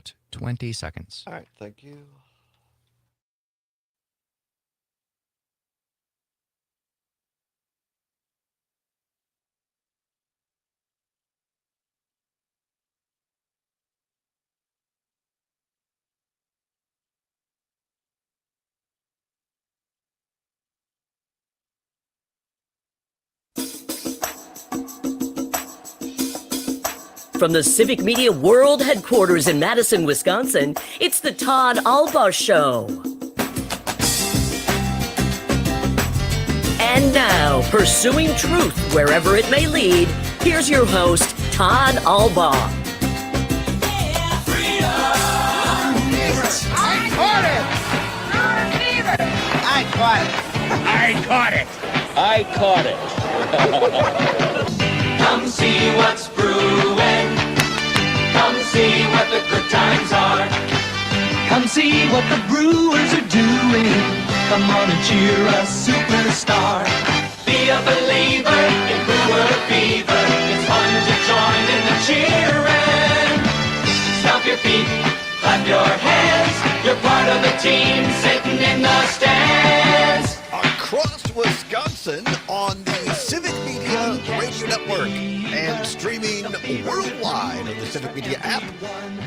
about 20 seconds. All right, thank you. From the Civic Media World Headquarters in Madison, Wisconsin, it's the Todd Allbaugh Show. And now, pursuing truth wherever it may lead, here's your host, Todd Allbaugh. I caught it. Come see what's brewing. Come see what the good times are. Come see what the brewers are doing. Come on and cheer a superstar. Be a believer in brewer fever. It's fun to join in the cheering. Stomp your feet, clap your hands. You're part of the team sitting in the stands. Across Wisconsin on the Civic Media Radio Network and streaming worldwide on the Civic Media app.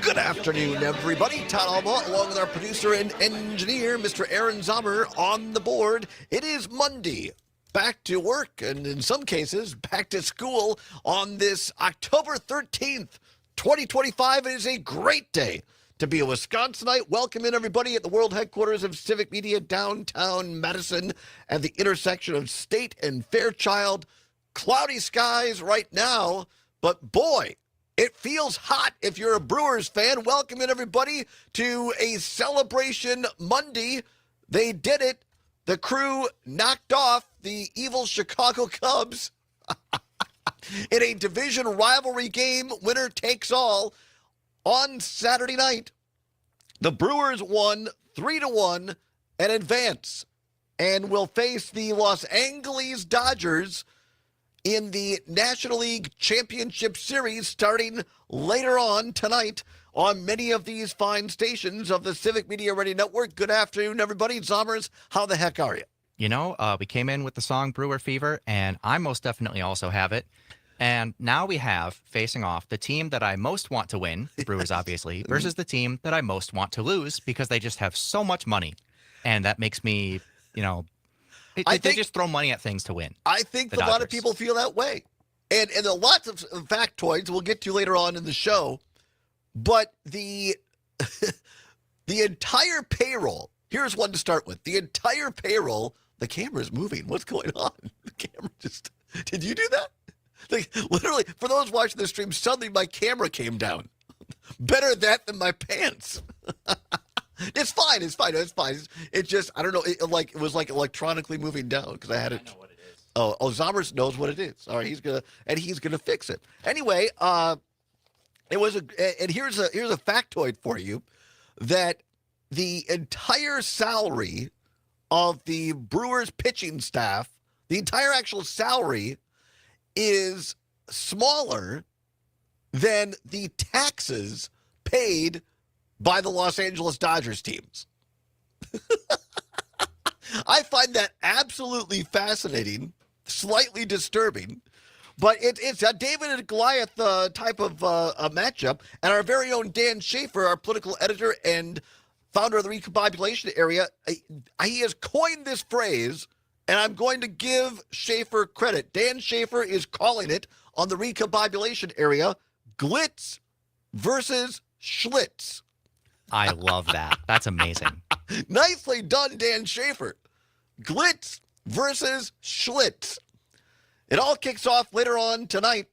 Good afternoon, everybody. Todd Allbaugh, along with our producer and engineer, Mr. Aaron Zommer, on the board. It is Monday. Back to work, and in some cases, back to school on this October 13th, 2025. It is a great day to be a Wisconsinite. Welcome in, everybody, at the world headquarters of Civic Media, downtown Madison, at the intersection of State and Fairchild. Cloudy skies right now, but boy, it feels hot if you're a Brewers fan. Welcome in, everybody, to a celebration Monday. They did it. The crew knocked off the evil Chicago Cubs in a division rivalry game, winner takes all. On Saturday night, the Brewers won 3-1 and advance and will face the Los Angeles Dodgers in the National League Championship Series starting later on tonight on many of these fine stations of the Civic Media Radio Network. Good afternoon, everybody. Zommers, how the heck are you? You know, we came in with the song Brewer Fever, and I most definitely also have it. And now we have facing off the team that I most want to win, the Brewers obviously, versus the team that I most want to lose because they just have so much money. And that makes me, you know, they just throw money at things to win. I think a lot of people feel that way. And there are lots of factoids we'll get to later on in the show. But the entire payroll, here's one to start with. The entire payroll, the camera's moving. What's going on? The camera just, did you do that? Like, literally, for those watching the stream, suddenly my camera came down. Better that than my pants. It's fine. It's just, I don't know. It was like electronically moving down because I had it. I know what it is. Oh, Zommers knows what it is. All right, he's gonna fix it. Anyway, and here's a factoid for you that the entire salary of the Brewers pitching staff, the entire actual salary, is smaller than the taxes paid by the Los Angeles Dodgers teams. I find that absolutely fascinating, slightly disturbing, but it's a David and Goliath type of a matchup. And our very own Dan Schaefer, our political editor and founder of the Recombobulation Area, he has coined this phrase, and I'm going to give Schaefer credit. Dan Schaefer is calling it on the Recombobulation Area, Glitz versus Schlitz. I love that. That's amazing. Nicely done, Dan Schaefer. Glitz versus Schlitz. It all kicks off later on tonight.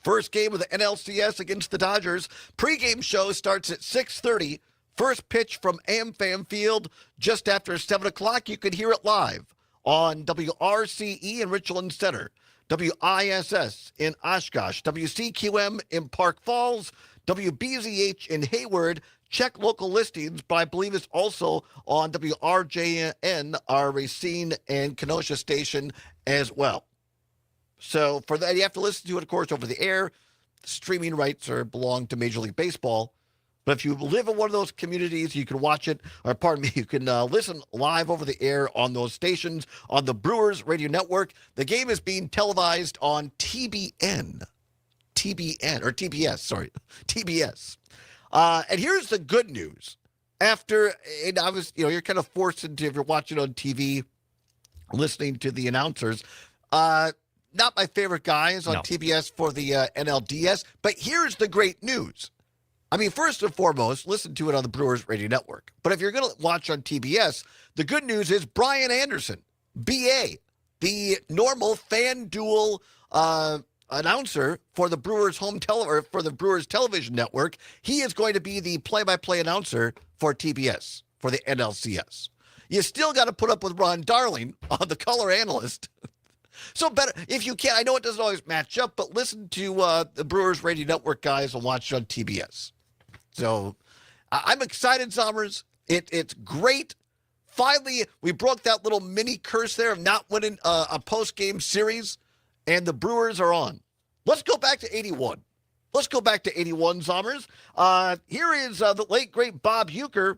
First game of the NLCS against the Dodgers. Pre-game show starts at 6:30. First pitch from AmFam Field just after 7 o'clock. You can hear it live on WRCE in Richland Center, WISS in Oshkosh, WCQM in Park Falls, WBZH in Hayward. Check local listings, but I believe it's also on WRJN, our Racine and Kenosha station as well. So for that, you have to listen to it, of course, over the air. Streaming rights belong to Major League Baseball. But if you live in one of those communities, you can watch it, or pardon me, you can listen live over the air on those stations on the Brewers Radio Network. The game is being televised on TBS. And here's the good news. And I was, you're kind of forced into, if you're watching on TV, listening to the announcers, not my favorite guys on TBS for the NLDS, but here's the great news. I mean, first and foremost, listen to it on the Brewers Radio Network. But if you're going to watch on TBS, the good news is Brian Anderson, BA, the normal FanDuel announcer for the Brewers for the Brewers television network, he is going to be the play-by-play announcer for TBS, for the NLCS. You still got to put up with Ron Darling on the color analyst. So better, if you can, I know it doesn't always match up, but listen to the Brewers Radio Network guys and watch on TBS. So I'm excited, Zommers. It's great. Finally, we broke that little mini curse there of not winning a post-game series, and the Brewers are on. Let's go back to 81. Let's go back to 81, Zommers. Here is the late, great Bob Uecker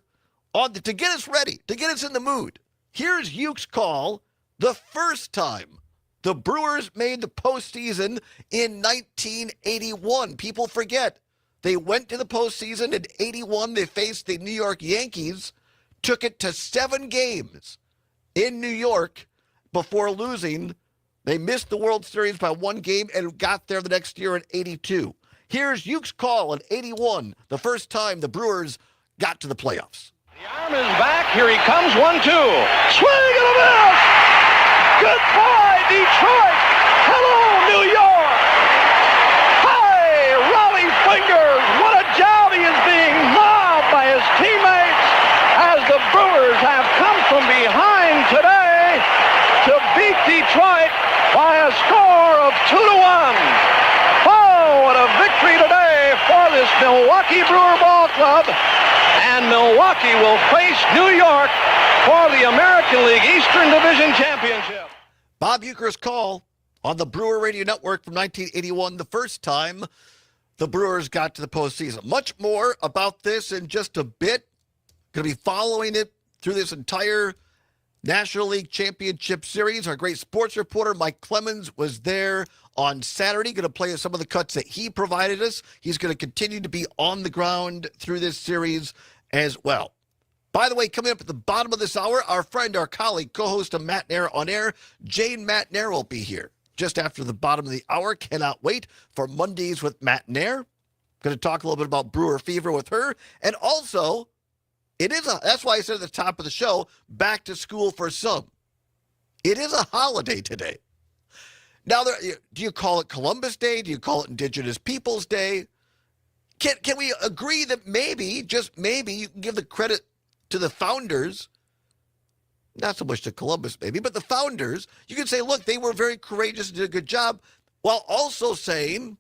to get us ready, to get us in the mood. Here's Uke's call the first time the Brewers made the postseason in 1981. People forget. They went to the postseason in 81. They faced the New York Yankees, took it to 7 games in New York before losing. They missed the World Series by 1 game and got there the next year in 82. Here's Uke's call in 81, the first time the Brewers got to the playoffs. The arm is back. Here he comes. 1-2. Swing and a miss. Goodbye, Detroit. Hello, New York. Hi, Raleigh Fingers. What a job he is being mobbed by his teammates as the Brewers have come from behind today to beat Detroit by a score of 2-1. Oh, what a victory today for this Milwaukee Brewer Ball Club. And Milwaukee will face New York for the American League Eastern Division Championship. Bob Uecker's call on the Brewer Radio Network from 1981, the first time the Brewers got to the postseason. Much more about this in just a bit. Going to be following it through this entire National League Championship Series. Our great sports reporter, Mike Clemens, was there on Saturday. Going to play some of the cuts that he provided us. He's going to continue to be on the ground through this series as well. By the way, coming up at the bottom of this hour, our friend, our colleague, co-host of Matt Nair on Air, Jane Matt Nair, will be here just after the bottom of the hour. Cannot wait for Mondays with Matt Nair. Going to talk a little bit about Brewer Fever with her. And also, that's why I said at the top of the show, back to school for some. It is a holiday today. Now, do you call it Columbus Day? Do you call it Indigenous Peoples Day? Can we agree that maybe, just maybe, you can give the credit to the founders, not so much to Columbus maybe, but the founders, you can say, look, they were very courageous and did a good job, while also saying,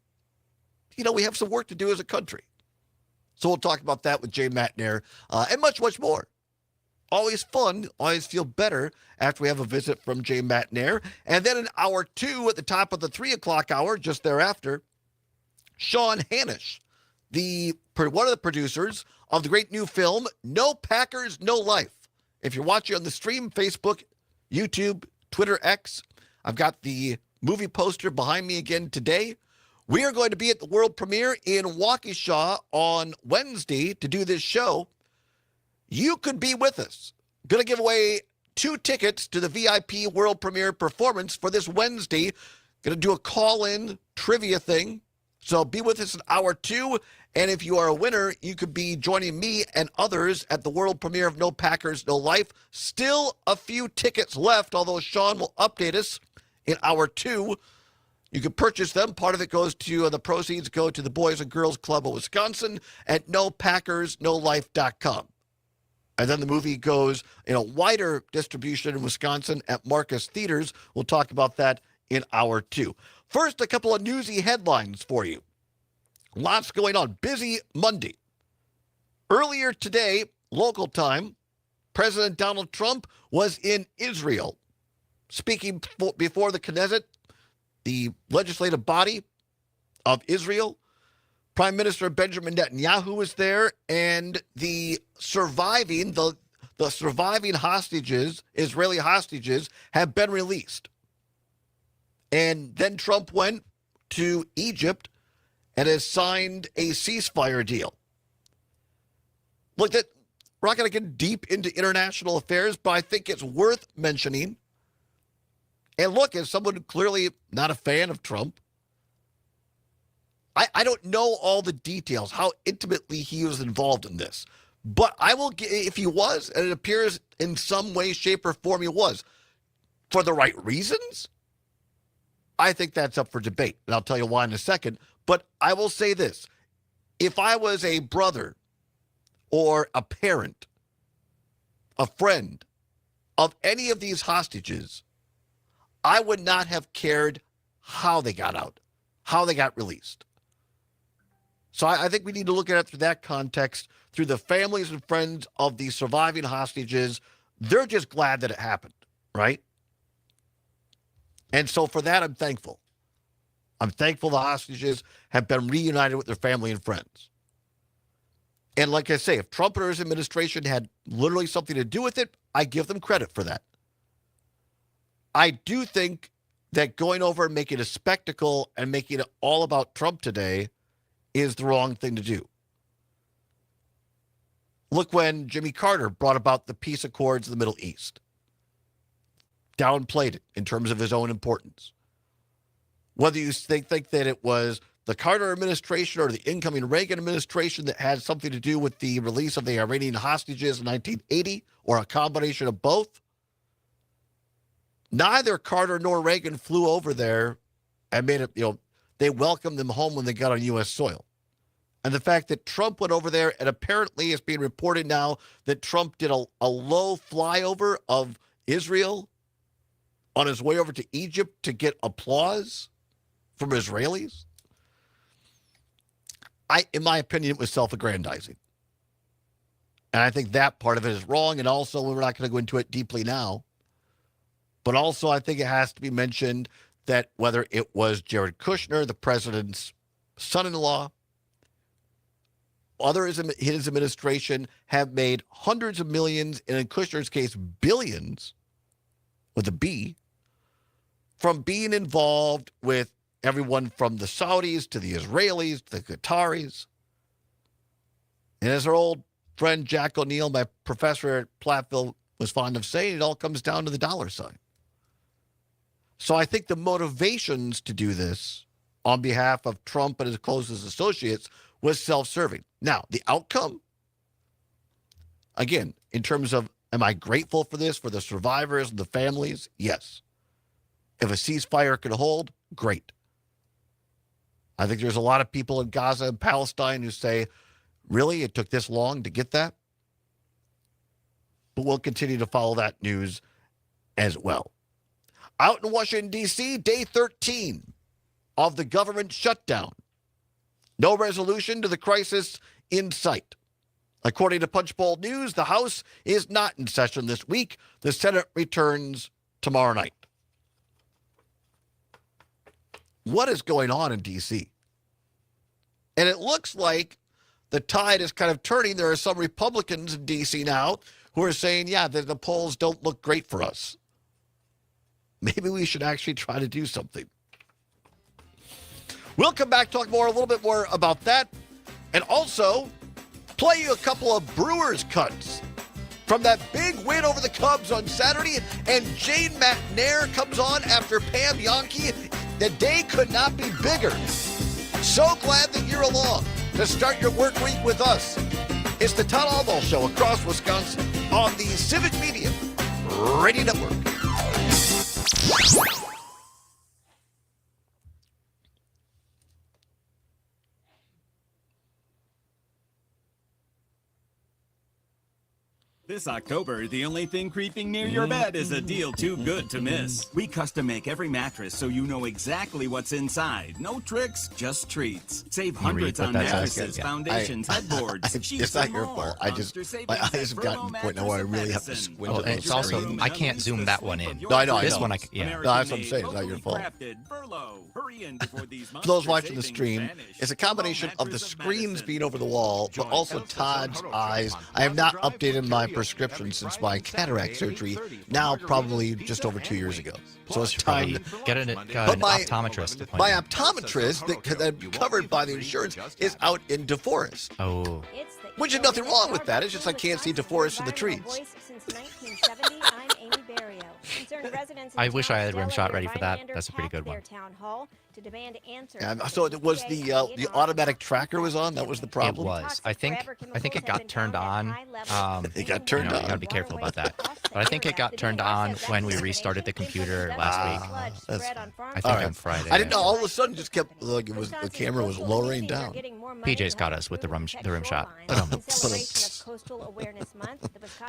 we have some work to do as a country. So we'll talk about that with Jay Matnair and much, much more. Always fun, always feel better after we have a visit from Jay Matnair. And then in hour 2 at the top of the 3 o'clock hour, just thereafter, Sean Hanish, one of the producers of the great new film, No Packers, No Life. If you're watching on the stream, Facebook, YouTube, Twitter, X, I've got the movie poster behind me again today. We are going to be at the world premiere in Waukesha on Wednesday to do this show. You could be with us. Going to give away 2 tickets to the VIP world premiere performance for this Wednesday. Going to do a call-in trivia thing. So be with us in hour 2. And if you are a winner, you could be joining me and others at the world premiere of No Packers, No Life. Still a few tickets left, although Sean will update us in hour 2. You can purchase them. Part of it goes to, the proceeds go to the Boys and Girls Club of Wisconsin at NoPackersNoLife.com. And then the movie goes in a wider distribution in Wisconsin at Marcus Theaters. We'll talk about that in hour 2. First, a couple of newsy headlines for you. Lots going on. Busy Monday. Earlier today, local time, President Donald Trump was in Israel, speaking before the Knesset, the legislative body of Israel, Prime Minister Benjamin Netanyahu was there, and the surviving hostages, Israeli hostages, have been released. And then Trump went to Egypt and has signed a ceasefire deal. Look, that we're not going to get deep into international affairs, but I think it's worth mentioning. And look, as someone clearly not a fan of Trump, I don't know all the details, how intimately he was involved in this. But I will, if he was, and it appears in some way, shape, or form he was, for the right reasons, I think that's up for debate. And I'll tell you why in a second. But I will say this. If I was a brother or a parent, a friend of any of these hostages, I would not have cared how they got out, how they got released. So I think we need to look at it through that context, through the families and friends of the surviving hostages. They're just glad that it happened, right? And so for that, I'm thankful. I'm thankful the hostages have been reunited with their family and friends. And like I say, if Trump or his administration had literally something to do with it, I give them credit for that. I do think that going over and making a spectacle and making it all about Trump today is the wrong thing to do. Look when Jimmy Carter brought about the peace accords in the Middle East. Downplayed it in terms of his own importance. Whether you think that it was the Carter administration or the incoming Reagan administration that had something to do with the release of the Iranian hostages in 1980, or a combination of both, neither Carter nor Reagan flew over there and made it, they welcomed them home when they got on U.S. soil. And the fact that Trump went over there, and apparently it's being reported now that Trump did a low flyover of Israel on his way over to Egypt to get applause from Israelis. In my opinion, it was self-aggrandizing. And I think that part of it is wrong. And also, we're not going to go into it deeply now. But also, I think it has to be mentioned that whether it was Jared Kushner, the president's son-in-law, others in his administration have made hundreds of millions, and in Kushner's case, billions, with a B, from being involved with everyone from the Saudis to the Israelis to the Qataris. And as our old friend Jack O'Neill, my professor at Platteville, was fond of saying, it all comes down to the dollar sign. So I think the motivations to do this on behalf of Trump and his closest associates was self-serving. Now, the outcome, again, in terms of, am I grateful for this, for the survivors and the families? Yes. If a ceasefire could hold, great. I think there's a lot of people in Gaza and Palestine who say, really, it took this long to get that? But we'll continue to follow that news as well. Out in Washington, D.C., day 13 of the government shutdown. No resolution to the crisis in sight. According to Punchbowl News, the House is not in session this week. The Senate returns tomorrow night. What is going on in D.C.? And it looks like the tide is kind of turning. There are some Republicans in D.C. now who are saying, yeah, the polls don't look great for us. Maybe we should actually try to do something. We'll come back, talk a little bit more about that, and also play you a couple of Brewers cuts from that big win over the Cubs on Saturday. And Jane McNair comes on after Pam Yonke. The day could not be bigger. So glad that you're along to start your work week with us. It's the Todd Allbaugh Show across Wisconsin on the Civic Media Radio Network. This October, the only thing creeping near your bed is a deal too good to miss. We custom make every mattress so you know exactly what's inside. No tricks, just treats. Save hundreds what on that says? mattresses, Yeah. foundations, headboards, sheets, It's not and your more. fault. Monster My savings eyes have at gotten to Vermo the point now where I Mattress really have to Medicine. squint Oh, at and those it's also, screens. I can't zoom that one in. No, I know. This one, I yeah. No, that's what I'm saying. It's not your fault. For those watching the stream, it's a combination of the screens being over the wall, but also Todd's eyes. I have not updated my prescription since my cataract surgery, now probably just over 2 years ago. So it's time to... Get an optometrist appointment. My optometrist, that I'm covered by the insurance, is out in DeForest. Oh. Which is nothing wrong with that. It's just I can't see DeForest in the trees. I wish I had rim shot ready for that. That's a pretty good one. So it was the automatic tracker was on. That was the It problem. was. I think it got turned on. It got turned You on. gotta be careful about that. But I think it got turned on when we restarted the computer last week. I think on Friday. I didn't know. All of a sudden, just kept like it was the camera was lowering down. PJ's got us with the rim shot.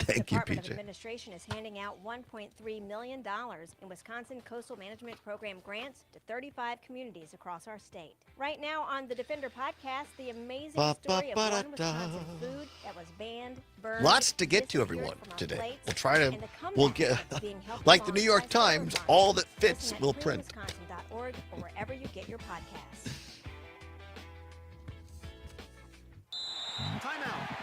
Thank you, PJ. Administration is handing out $1.3 million in Wisconsin Coastal Management Program grants to 35 communities across our state. Right now on the Defender podcast, the amazing story of one Wisconsin food that was banned, burned, Lots to get to, everyone, disappeared from our today. plates, We'll try to, and the comeback we'll get, that's being helped like the along New York by Times, Allbaugh. all that fits Listen at will print. cleanwisconsin.org or wherever you get your podcasts. Timeout.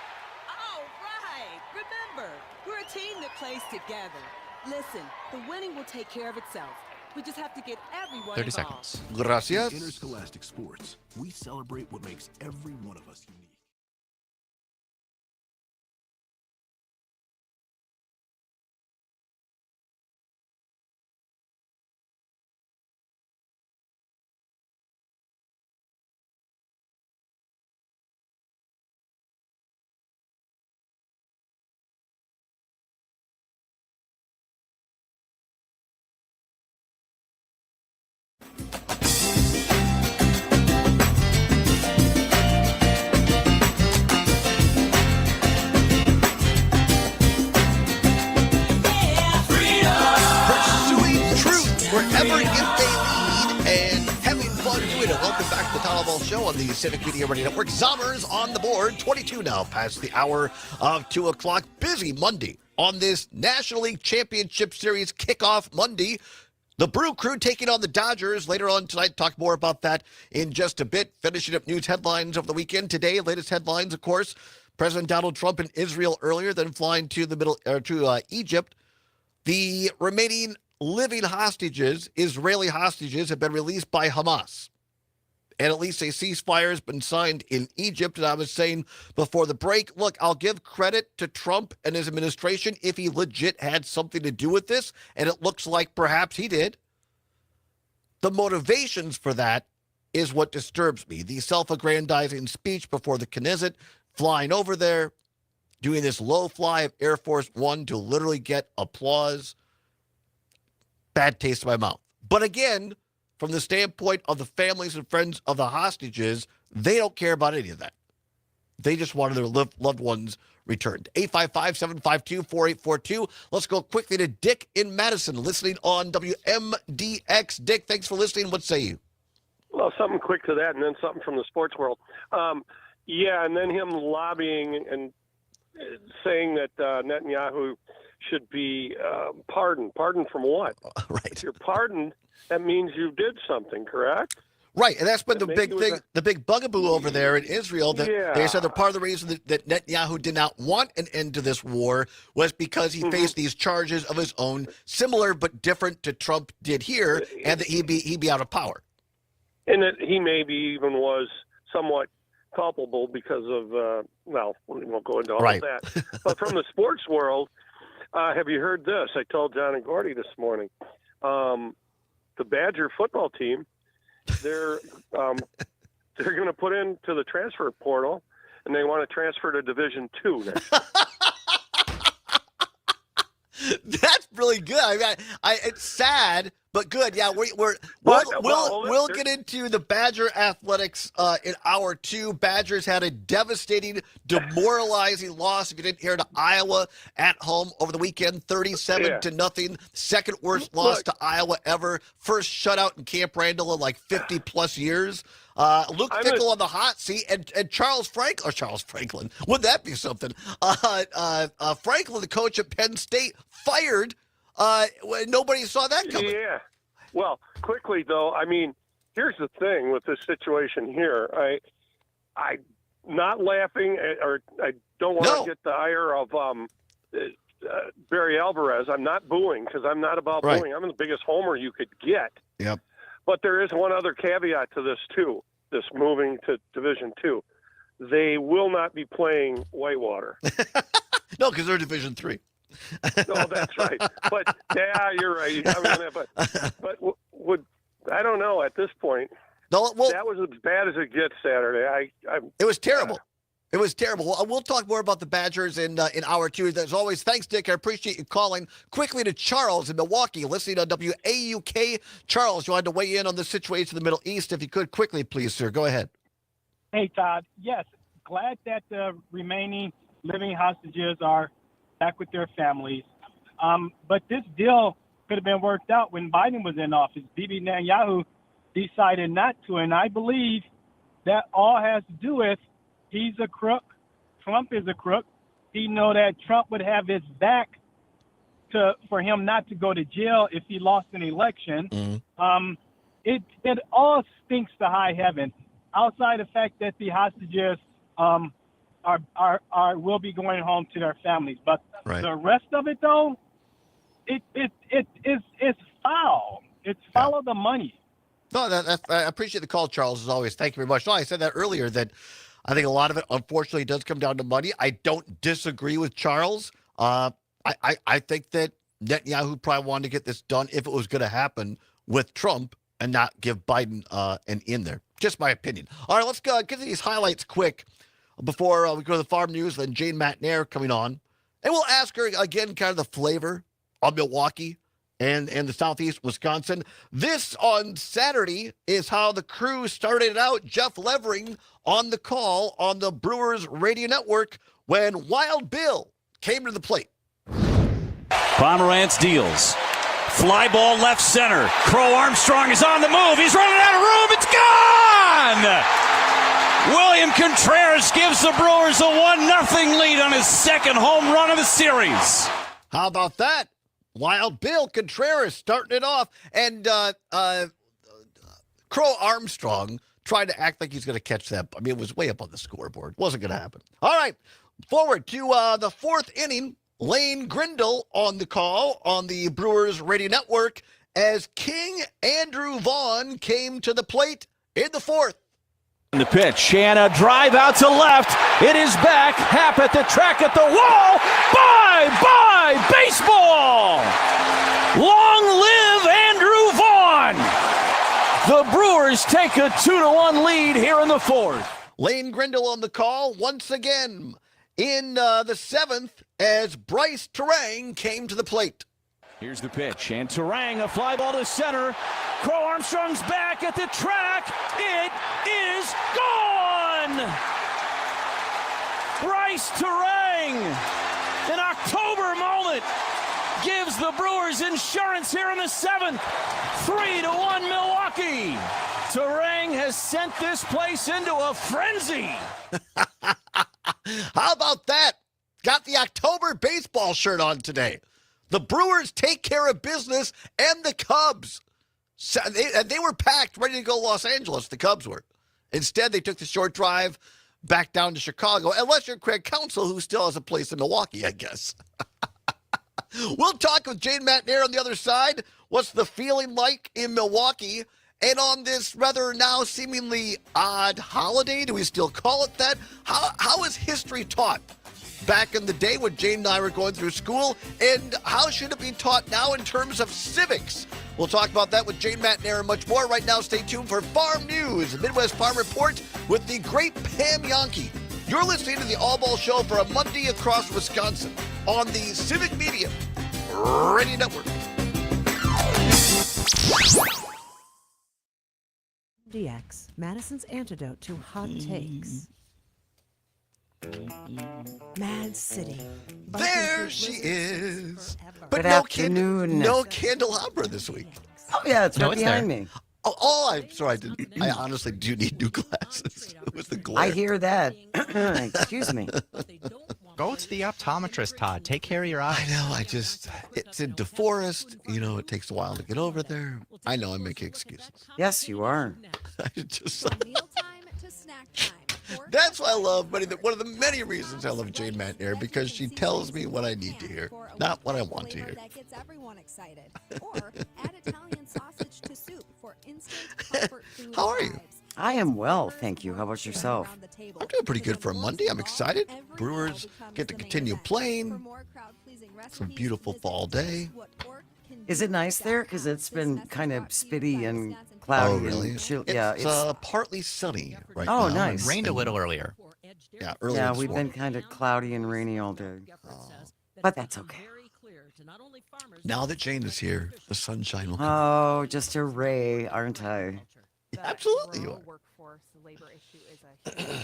All right. Remember, we're a team that plays together. Listen, the winning will take care of itself. We just have to get everyone 30 involved. seconds. Gracias. Interscholastic Sports, we celebrate what makes every one of us unique. Pursuing truth wherever it may lead and having fun doing it. Welcome back to the Todd Allbaugh Show on the Civic Media Radio Network. Zommers on the board, 22 now past the hour of 2 o'clock. Busy Monday on this National League Championship Series kickoff Monday. The Brew Crew taking on the Dodgers later on tonight. Talk more about that in just a bit. Finishing up news headlines of the weekend today. Latest headlines, of course, President Donald Trump in Israel earlier, then flying to Egypt. The remaining living hostages, Israeli hostages, have been released by Hamas. And at least a ceasefire has been signed in Egypt. And I was saying before the break, look, I'll give credit to Trump and his administration if he legit had something to do with this. And it looks like perhaps he did. The motivations for that is what disturbs me. The self-aggrandizing speech before the Knesset, flying over there, doing this low fly of Air Force One to literally get applause. Bad taste in my mouth. But again, from the standpoint of the families and friends of the hostages, they don't care about any of that. They just wanted their loved ones returned. 855-752-4842. Let's go quickly to Dick in Madison, listening on WMDX. Dick, thanks for listening. What say you? Well, something quick to that, and then something from the sports world. Yeah, and then him lobbying and saying that Netanyahu should be pardoned. Pardoned from what? Right. If you're pardoned, that means you did something, correct? Right, and that's been the Maybe big thing, the big bugaboo over there in Israel. That they said that part of the reason that Netanyahu did not want an end to this war was because he faced these charges of his own, similar but different to Trump did here, and that he'd be out of power. And that he maybe even was somewhat culpable because of, well, we won't go into all of that. But from the sports world, have you heard this? I told John and Gordy this morning. The Badger football team, they're going to put into the transfer portal, and they want to transfer to Division II next year. That's really good. I mean, it's sad, But good, yeah. We'll get into the Badger athletics in hour 2. Badgers had a devastating, demoralizing loss. If you didn't hear, to Iowa at home over the weekend, 37-0. Second worst loss to Iowa ever. First shutout in Camp Randall in like 50 plus years. Luke Fickell on the hot seat, and Charles Franklin. Wouldn't that be something? Franklin, the coach at Penn State, fired. Nobody saw that coming. Yeah. Well, quickly though, I mean, here's the thing with this situation here. I'm not laughing, or I don't want to get the ire of Barry Alvarez. I'm not booing, because I'm not about booing. I'm the biggest homer you could get. Yep. But there is one other caveat to this too. This moving to Division II, they will not be playing Whitewater. No, because they're Division III. No, that's right. But yeah, you're right. I mean, but would I don't know at this point. No, well, that was as bad as it gets Saturday. It was terrible. It was terrible. We'll talk more about the Badgers in hour 2. As always, thanks, Dick. I appreciate you calling. Quickly to Charles in Milwaukee, listening on WAUK. Charles, you wanted to weigh in on the situation in the Middle East. If you could, quickly, please, sir. Go ahead. Hey, Todd. Yes, glad that the remaining living hostages are back with their families. But this deal could have been worked out when Biden was in office. Bibi Netanyahu decided not to, and I believe that all has to do with he's a crook. Trump is a crook. He know that Trump would have his back for him not to go to jail if he lost an election. Mm-hmm. It all stinks to high heaven. Outside the fact that the hostages will be going home to their families, but the rest of it though, it's foul. It's follow the money. No, I appreciate the call, Charles, as always. Thank you very much. No, I said that earlier that I think a lot of it, unfortunately, does come down to money. I don't disagree with Charles. I think that Netanyahu probably wanted to get this done if it was going to happen with Trump and not give Biden an in there. Just my opinion. All right, let's go get to these highlights quick before we go to the farm news. Then Jane McNair coming on. And we'll ask her again kind of the flavor of Milwaukee and the Southeast Wisconsin. This on Saturday is how the crew started it out. Jeff Levering on the call on the Brewers radio network when Wild Bill came to the plate. Pomerantz deals. Fly ball left center. Crow Armstrong is on the move. He's running out of room. It's gone! William Contreras gives the Brewers a 1-0 lead on his second home run of the series. How about that? Wild Bill Contreras starting it off. And Crow Armstrong tried to act like he's going to catch that. I mean, it was way up on the scoreboard. Wasn't going to happen. All right, forward to the fourth inning. Lane Grindle on the call on the Brewers radio network as King Andrew Vaughn came to the plate in the fourth. The pitch, Shanna drive out to left. It is back. Happ at the track at the wall. Bye-bye baseball. Long live Andrew Vaughn. The Brewers take a 2-1 lead here in the fourth. Lane Grindle on the call once again in the seventh as Bryce Terang came to the plate. Here's the pitch, and Terang, a fly ball to center. Crow Armstrong's back at the track. It is gone! Bryce Terang, an October moment, gives the Brewers insurance here in the seventh. 3-1 Milwaukee. Terang has sent this place into a frenzy. How about that? Got the October baseball shirt on today. The Brewers take care of business, and the Cubs. So they were packed, ready to go Los Angeles, the Cubs were. Instead, they took the short drive back down to Chicago, unless you're Craig Counsell, who still has a place in Milwaukee, I guess. We'll talk with Jane McNair on the other side. What's the feeling like in Milwaukee? And on this rather now seemingly odd holiday, do we still call it that? How is history taught back in the day when Jane and I were going through school? And how should it be taught now in terms of civics? We'll talk about that with Jane McNair and much more. Right now, stay tuned for Farm News, the Midwest Farm Report with the great Pam Yonke. You're listening to the Allbaugh Show for a Monday across Wisconsin on the Civic Media Radio Network. DX, Madison's antidote to hot takes. Mad City. There she is. But Good no afternoon. no candelabra this week. Oh yeah, it's No, right it's behind there. me. Oh, I'm sorry. I honestly do need new glasses with the glare. I hear that. Excuse me. Go to the optometrist, Todd. Take care of your eyes. I know. It's in DeForest. You know, it takes a while to get over there. I know I'm making excuses. Yes, you are. I just. That's why I love one of the many reasons I love Jane McNair, because she tells me what I need to hear, not what I want to hear. That gets everyone excited. Or add Italian sausage to soup for instant comfort food. How are you? I am well, thank you. How about yourself? I'm doing pretty good for a Monday. I'm excited. Brewers get to continue playing. It's a beautiful fall day. Is it nice there? Because it's been kind of spitty and cloudy. Oh, really? And chill. It's, Yeah, it's partly sunny right now. oh, nice. Rained a little earlier. Yeah, early Yeah, this we've morning. been kind of cloudy and rainy all day. But that's okay. Now that Jane is here, the sunshine will come. Oh, just a ray, aren't I? Absolutely you are. Workforce, the labor issue is a huge issue.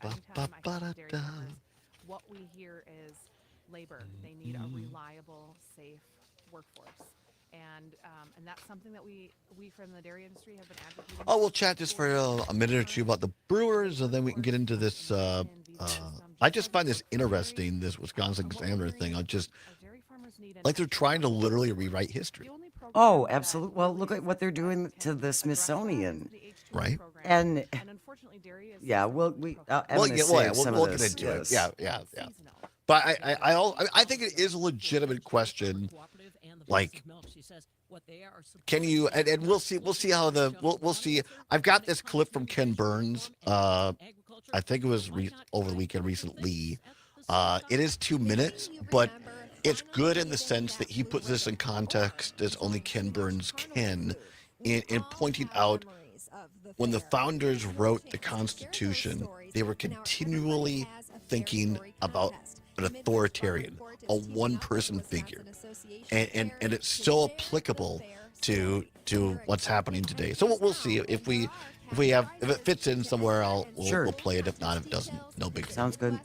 Anytime I talk to dairy farmers, what we hear is labor. They need a reliable, safe workforce. And that's something that we from the dairy industry have been advocating. Oh, we'll chat just for a minute or two about the Brewers, and then we can get into this. I just find this interesting, this Wisconsin Examiner thing. Like they're trying to literally rewrite history. Oh, absolutely. Well, look at what they're doing to the Smithsonian. Right. And unfortunately, dairy is yeah, we'll We'll get into it. Yeah. But I think it is a legitimate question. Like, can you? And we'll see how we'll see. I've got this clip from Ken Burns. I think it was over the weekend recently. It is 2 minutes, but it's good in the sense that he puts this in context as only Ken Burns can, in pointing out when the founders wrote the Constitution, they were continually thinking about an authoritarian, a one-person figure, and it's so applicable to what's happening today. So we'll see if it fits in somewhere. We'll play it. If not, if it doesn't, no big deal. Sounds good.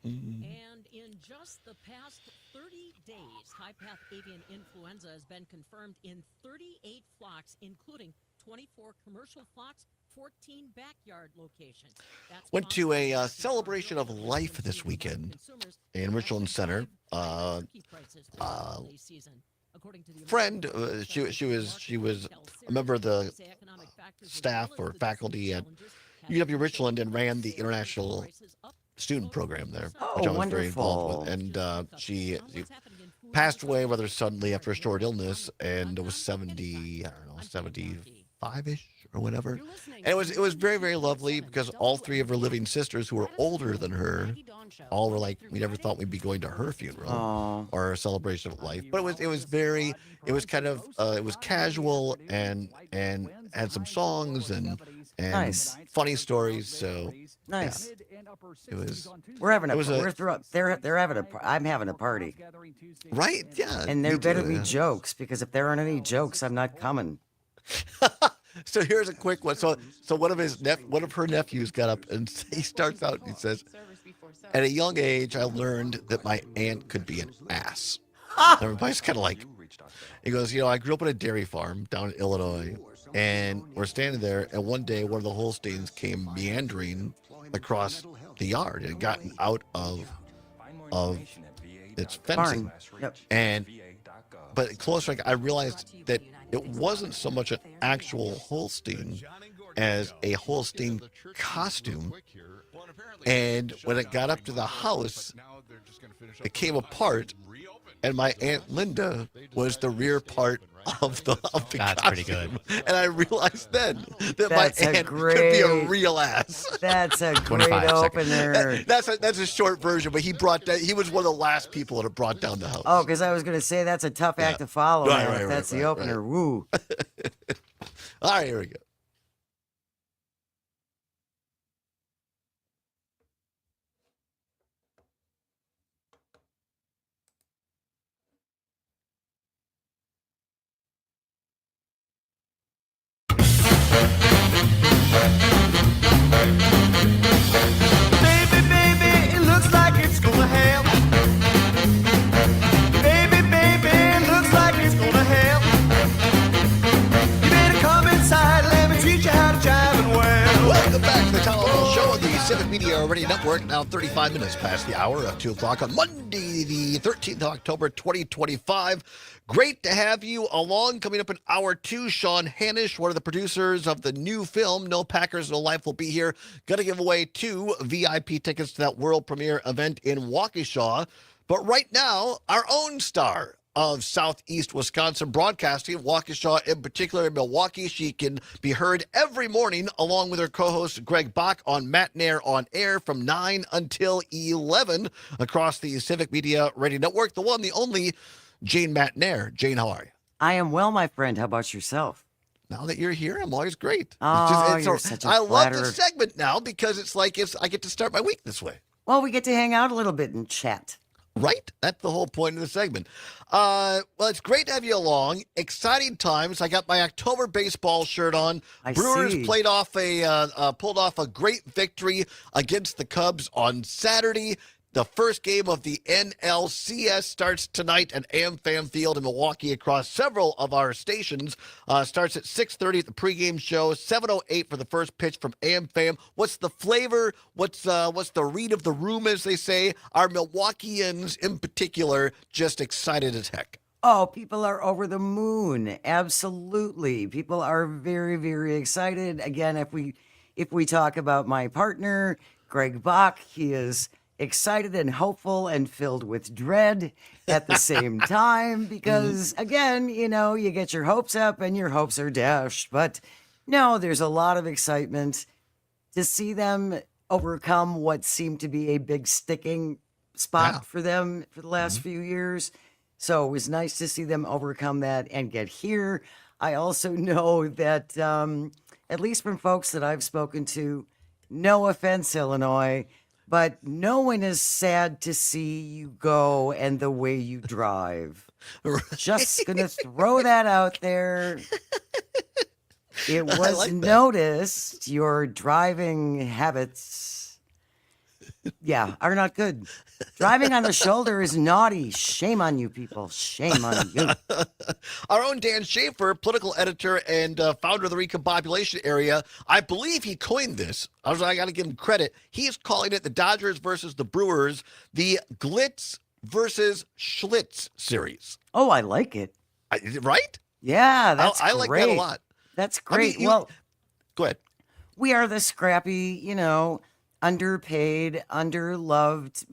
And in just the past 30 days, high-path avian influenza has been confirmed in 38 flocks, including 24 commercial flocks, 14 backyard locations. Went to a celebration of life this weekend in Richland Center. Friend, she was a member of the staff or faculty at UW Richland and ran the international student program there, which I was very involved with. And she passed away rather suddenly after a short illness, and it was 75-ish or whatever. And it was very, very lovely because all three of her living sisters, who were older than her, all were like, we never thought we'd be going to her funeral or a celebration of life. But it was casual and had some songs and nice, funny stories. So nice. Yeah. It was. We're having they're having I'm having a party. Right. Yeah. And there better be jokes, because if there aren't any jokes, I'm not coming. So here's a quick one. So one of her nephews got up and he starts out and he says, "At a young age, I learned that my aunt could be an ass." Everybody's kind of like, he goes, I grew up on a dairy farm down in Illinois, and we're standing there, and one day one of the Holsteins came meandering across the yard and gotten out of its fencing. Yep. But closer, I realized that it wasn't so much an actual Holstein as a Holstein costume. And when it got up to the house, it came apart, and my Aunt Linda was the rear part of the That's costume. pretty good. And I realized then that my aunt could be a real ass. That's a great opener. That's a short version, but he was one of the last people that brought down the house. Oh, because I was going to say that's a tough act to follow. Right, That's the opener. Woo. All right, here we go. Civic Media Radio Network, now 35 minutes past the hour of 2 o'clock on Monday, the 13th of October, 2025. Great to have you along. Coming up in hour 2, Sean Hanish, one of the producers of the new film, No Packers, No Life, will be here. Going to give away 2 VIP tickets to that world premiere event in Waukesha. But right now, our own star of Southeast Wisconsin broadcasting, Waukesha in particular, in Milwaukee. She can be heard every morning along with her co-host Greg Bach on Matnair on Air from 9 until 11 across the Civic Media Radio Network. The one, the only, Jane Matnair. Jane, how are you? I am well, my friend. How about yourself? Now that you're here, I'm always great. Oh, you're such a I love flatterer. this segment now because it's like I get to start my week this way. Well, we get to hang out a little bit and chat. Right? That's the whole point of the segment. Well, it's great to have you along. Exciting times. I got my October baseball shirt on. Brewers pulled off a great victory against the Cubs on Saturday. The first game of the NLCS starts tonight at AmFam Field in Milwaukee across several of our stations. Starts at 6:30 at the pregame show, 7:08 for the first pitch from AmFam. What's the flavor? What's the read of the room, as they say? Our Milwaukeeans in particular just excited as heck. Oh, people are over the moon. Absolutely. People are very, very excited. Again, if we talk about my partner, Greg Bach, he is excited and hopeful and filled with dread at the same time because, again, you get your hopes up and your hopes are dashed. But no, there's a lot of excitement to see them overcome what seemed to be a big sticking spot for them for the last few years. So it was nice to see them overcome that and get here. I also know that, at least from folks that I've spoken to, no offense, Illinois, but no one is sad to see you go and the way you drive. Just going to throw that out there. It was noticed your driving habits, are not good. Driving on the shoulder is naughty. Shame on you, people. Shame on you. Our own Dan Schaefer, political editor and founder of the Recombobulation Area, I believe he coined this. I got to give him credit. He's calling it the Dodgers versus the Brewers, the Glitz versus Schlitz series. Oh, I like it. Right? Yeah, that's I like great. that a lot. That's great. Go ahead. We are the scrappy, underpaid, underloved,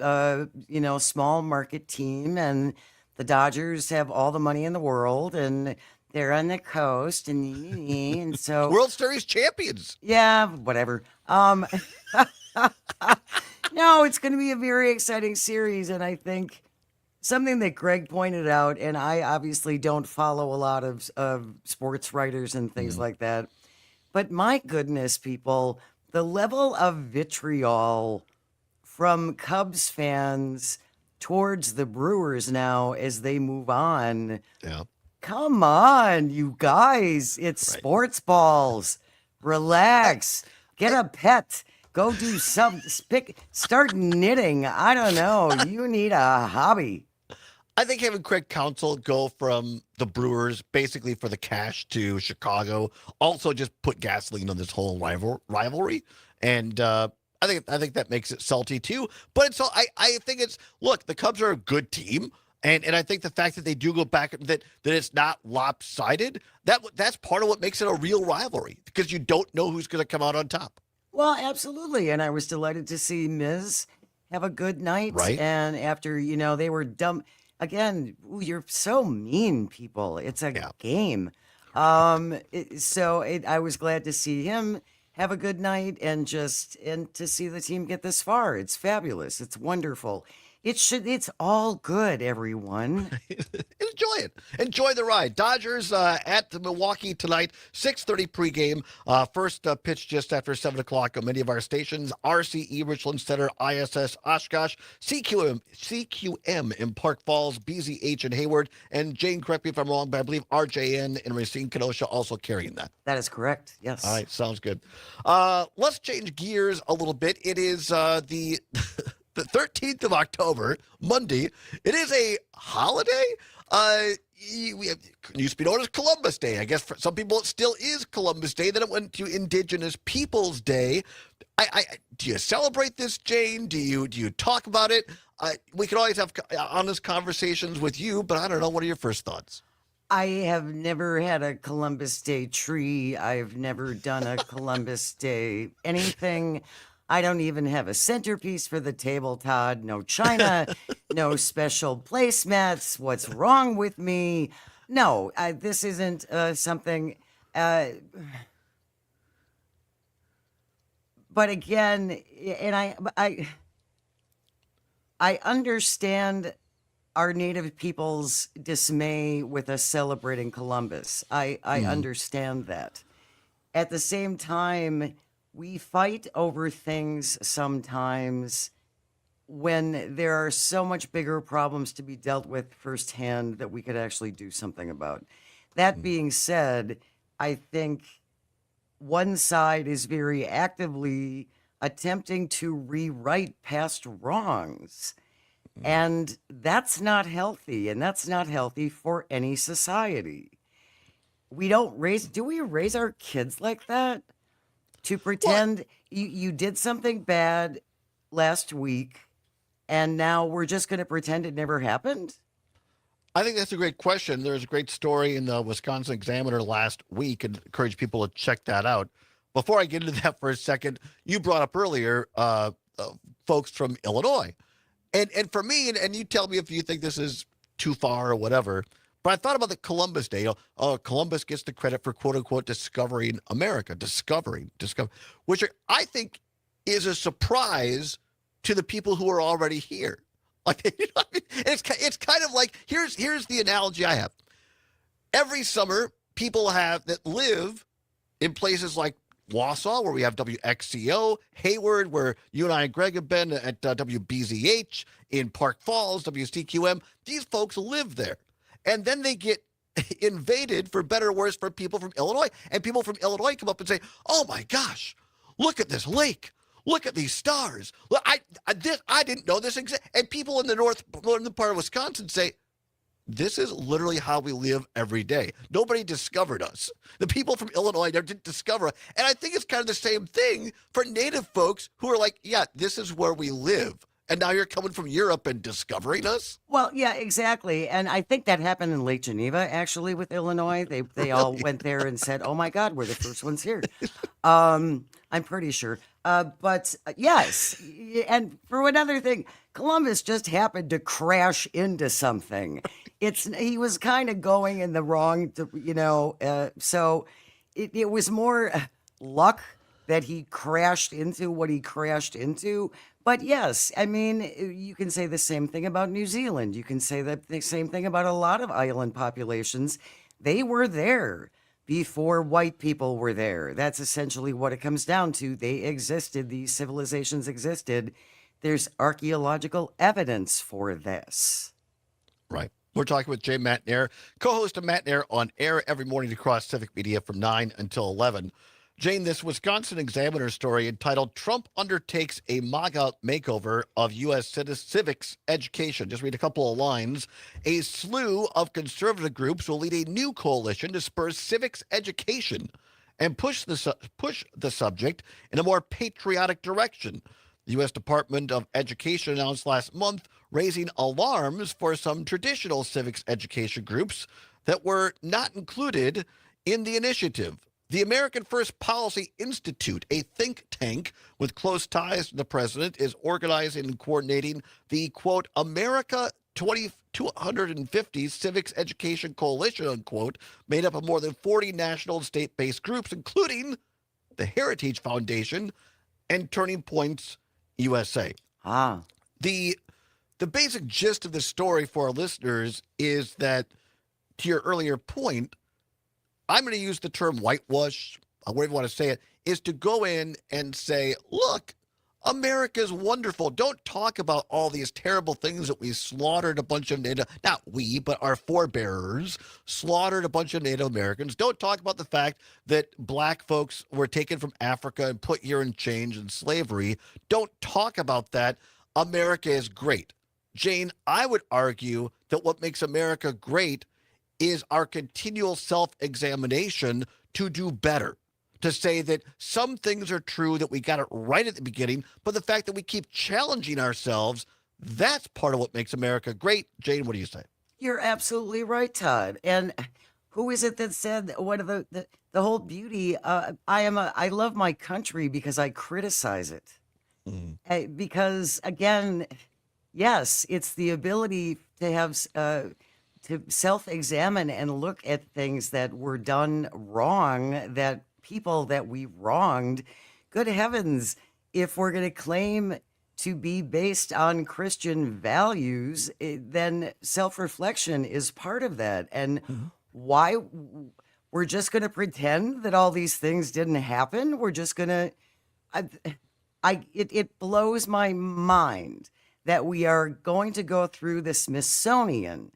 small market team, and the Dodgers have all the money in the world, and they're on the coast, and so World Series champions. Yeah, whatever. No, it's going to be a very exciting series, and I think something that Greg pointed out, and I obviously don't follow a lot of sports writers and things like that, but my goodness, people, the level of vitriol from Cubs fans towards the Brewers now as they move on. Yeah. Come on, you guys. It's sports balls. Relax. Get a pet. Go do start knitting. I don't know. You need a hobby. I think having Craig Counsell go from the Brewers basically for the cash to Chicago also just put gasoline on this whole rivalry, and I think that makes it salty too. But it's all I think it's look, the Cubs are a good team, and I think the fact that they do go back that it's not lopsided, that's part of what makes it a real rivalry because you don't know who's going to come out on top. Well, absolutely, and I was delighted to see Miz have a good night, right? And after they were dumb. Again, you're so mean, people. It's a game. I was glad to see him have a good night and to see the team get this far. It's fabulous. It's wonderful. It's all good, everyone. Enjoy it. Enjoy the ride. Dodgers at the Milwaukee tonight, 6:30 pregame. First pitch just after 7 o'clock on many of our stations. RCE Richland Center, ISS Oshkosh, CQM in Park Falls, BZH in Hayward, and Jane, correct me if I'm wrong, but I believe RJN in Racine Kenosha also carrying that. That is correct. Yes. All right. Sounds good. Let's change gears a little bit. It is the the 13th of October, Monday. It is a holiday. It used to be known as Columbus Day. I guess for some people it still is Columbus Day. Then it went to Indigenous Peoples Day. Do you celebrate this, Jane? Do you talk about it? We can always have honest conversations with you, but I don't know. What are your first thoughts? I have never had a Columbus Day tree. I've never done a Columbus Day anything. I don't even have a centerpiece for the table, Todd. No china, no special placemats. What's wrong with me? No, this isn't something. But again, and I understand our native people's dismay with us celebrating Columbus. I understand that. At the same time, we fight over things sometimes when there are so much bigger problems to be dealt with firsthand that we could actually do something about. That being said, I think one side is very actively attempting to rewrite past wrongs. And that's not healthy, and that's not healthy for any society. Do we raise our kids like that? To pretend you did something bad last week, and now we're just going to pretend it never happened? I think that's a great question. There's a great story in the Wisconsin Examiner last week, and encourage people to check that out. Before I get into that for a second, you brought up earlier folks from Illinois. And for me, and you tell me if you think this is too far or whatever, but I thought about the Columbus Day. Columbus gets the credit for quote-unquote discovering America, discover, which I think is a surprise to the people who are already here. Like, you know what I mean? It's kind of like, here's the analogy I have. Every summer, people that live in places like Wausau, where we have WXCO, Hayward, where you and I and Greg have been at WBZH, in Park Falls, WCQM. These folks live there. And then they get invaded, for better or worse, for people from Illinois. And people from Illinois come up and say, oh my gosh, look at this lake. Look at these stars. Look, I didn't know this existed. And people in the northern part of Wisconsin say, this is literally how we live every day. Nobody discovered us. The people from Illinois didn't discover us. And I think it's kind of the same thing for native folks who are like, yeah, this is where we live. And now you're coming from Europe and discovering us? Well, yeah, exactly. And I think that happened in Lake Geneva, actually, with Illinois. They all went there and said, oh, my God, we're the first ones here. I'm pretty sure. But yes, and for another thing, Columbus just happened to crash into something. He was kind of going in the wrong, so it was more luck that he crashed into what he crashed into. But yes, I mean, you can say the same thing about New Zealand. You can say the same thing about a lot of island populations. They were there before white people were there. That's essentially what it comes down to. They existed. These civilizations existed. There's archaeological evidence for this. Right. We're talking with Jay Matnair, co-host of Matnair on air every morning across Civic Media from 9 until 11. Jane, this Wisconsin Examiner story entitled Trump Undertakes a MAGA Makeover of U.S. Civics Education. Just read a couple of lines. A slew of conservative groups will lead a new coalition to spur civics education and push the subject in a more patriotic direction. The U.S. Department of Education announced last month raising alarms for some traditional civics education groups that were not included in the initiative. The American First Policy Institute, a think tank with close ties to the president, is organizing and coordinating the, quote, America 250 Civics Education Coalition, unquote, made up of more than 40 national and state-based groups, including the Heritage Foundation and Turning Points USA. The basic gist of the story for our listeners is that, to your earlier point, I'm going to use the term whitewash, whatever you want to say it, is to go in and say, look, America's wonderful. Don't talk about all these terrible things that we slaughtered a bunch of Native, not we, but our forebears slaughtered a bunch of Native Americans. Don't talk about the fact that black folks were taken from Africa and put here in chains and slavery. Don't talk about that. America is great. Jane, I would argue that what makes America great is our continual self-examination to do better, to say that some things are true, that we got it right at the beginning, but the fact that we keep challenging ourselves, that's part of what makes America great. Jane, what do you say? You're absolutely right, Todd. And who is it that said what are the whole beauty? I love my country because I criticize it. Because again, yes, it's the ability to have to self-examine and look at things that were done wrong, that people that we wronged. Good heavens, if we're going to claim to be based on Christian values, then self-reflection is part of that. And why we're just going to pretend that all these things didn't happen? We're just going to it blows my mind that we are going to go through the Smithsonian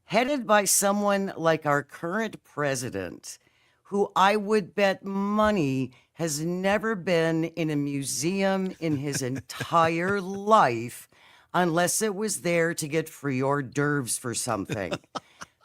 headed by someone like our current president, who I would bet money has never been in a museum in his entire life, unless it was there to get free hors d'oeuvres for something.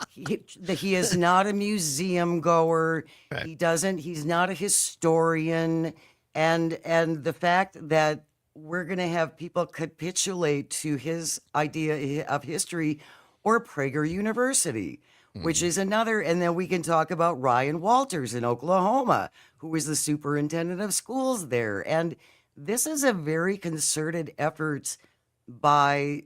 He is not a museum goer. Right. He's not a historian. And the fact that we're going to have people capitulate to his idea of history, or Prager University, which is another. And then we can talk about Ryan Walters in Oklahoma, who was the superintendent of schools there. And this is a very concerted effort by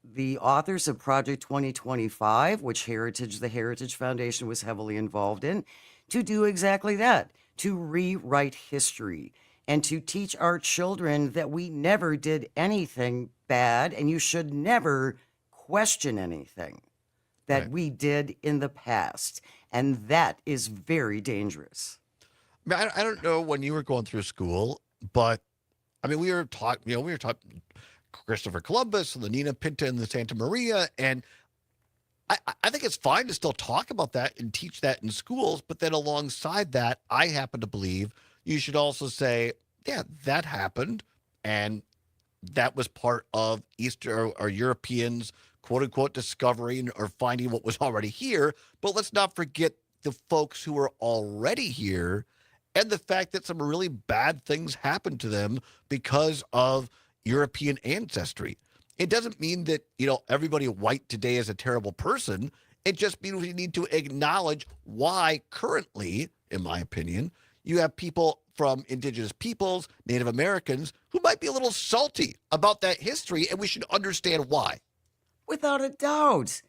the authors of Project 2025, which the Heritage Foundation was heavily involved in, to do exactly that, to rewrite history and to teach our children that we never did anything bad, and you should never question anything that we did in the past. And that is very dangerous. I don't know when you were going through school, but I mean, we were taught Christopher Columbus and the Nina Pinta and the Santa Maria. And I think it's fine to still talk about that and teach that in schools. But then alongside that, I happen to believe you should also say, yeah, that happened. And that was part of Eastern or Europeans, quote unquote, discovering or finding what was already here. But let's not forget the folks who were already here and the fact that some really bad things happened to them because of European ancestry. It doesn't mean that, everybody white today is a terrible person. It just means we need to acknowledge why currently, in my opinion, you have people from indigenous peoples, Native Americans, who might be a little salty about that history, and we should understand why. Without a doubt.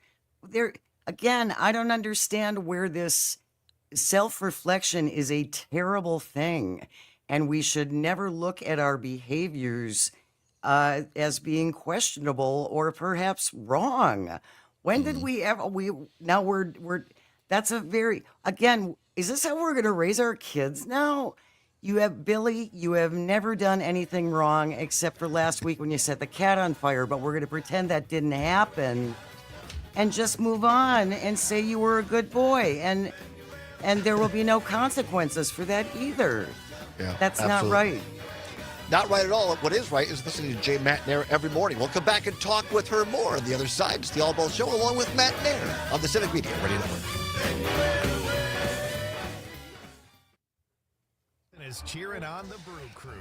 Again, I don't understand where this self-reflection is a terrible thing, and we should never look at our behaviors as being questionable or perhaps wrong. When did we ever? That's a very, again, is this how we're going to raise our kids now? You have Billy, you have never done anything wrong except for last week when you set the cat on fire, but we're going to pretend that didn't happen and just move on and say you were a good boy, and there will be no consequences for that either. Yeah, that's absolutely. not right. Not right at all. What is right is listening to Jay Matt Nair every morning. We'll come back and talk with her more on the other side. It's the Allbaugh Show along with Matt Nair on the Civic Media Radio Network. Is cheering on the Brew Crew.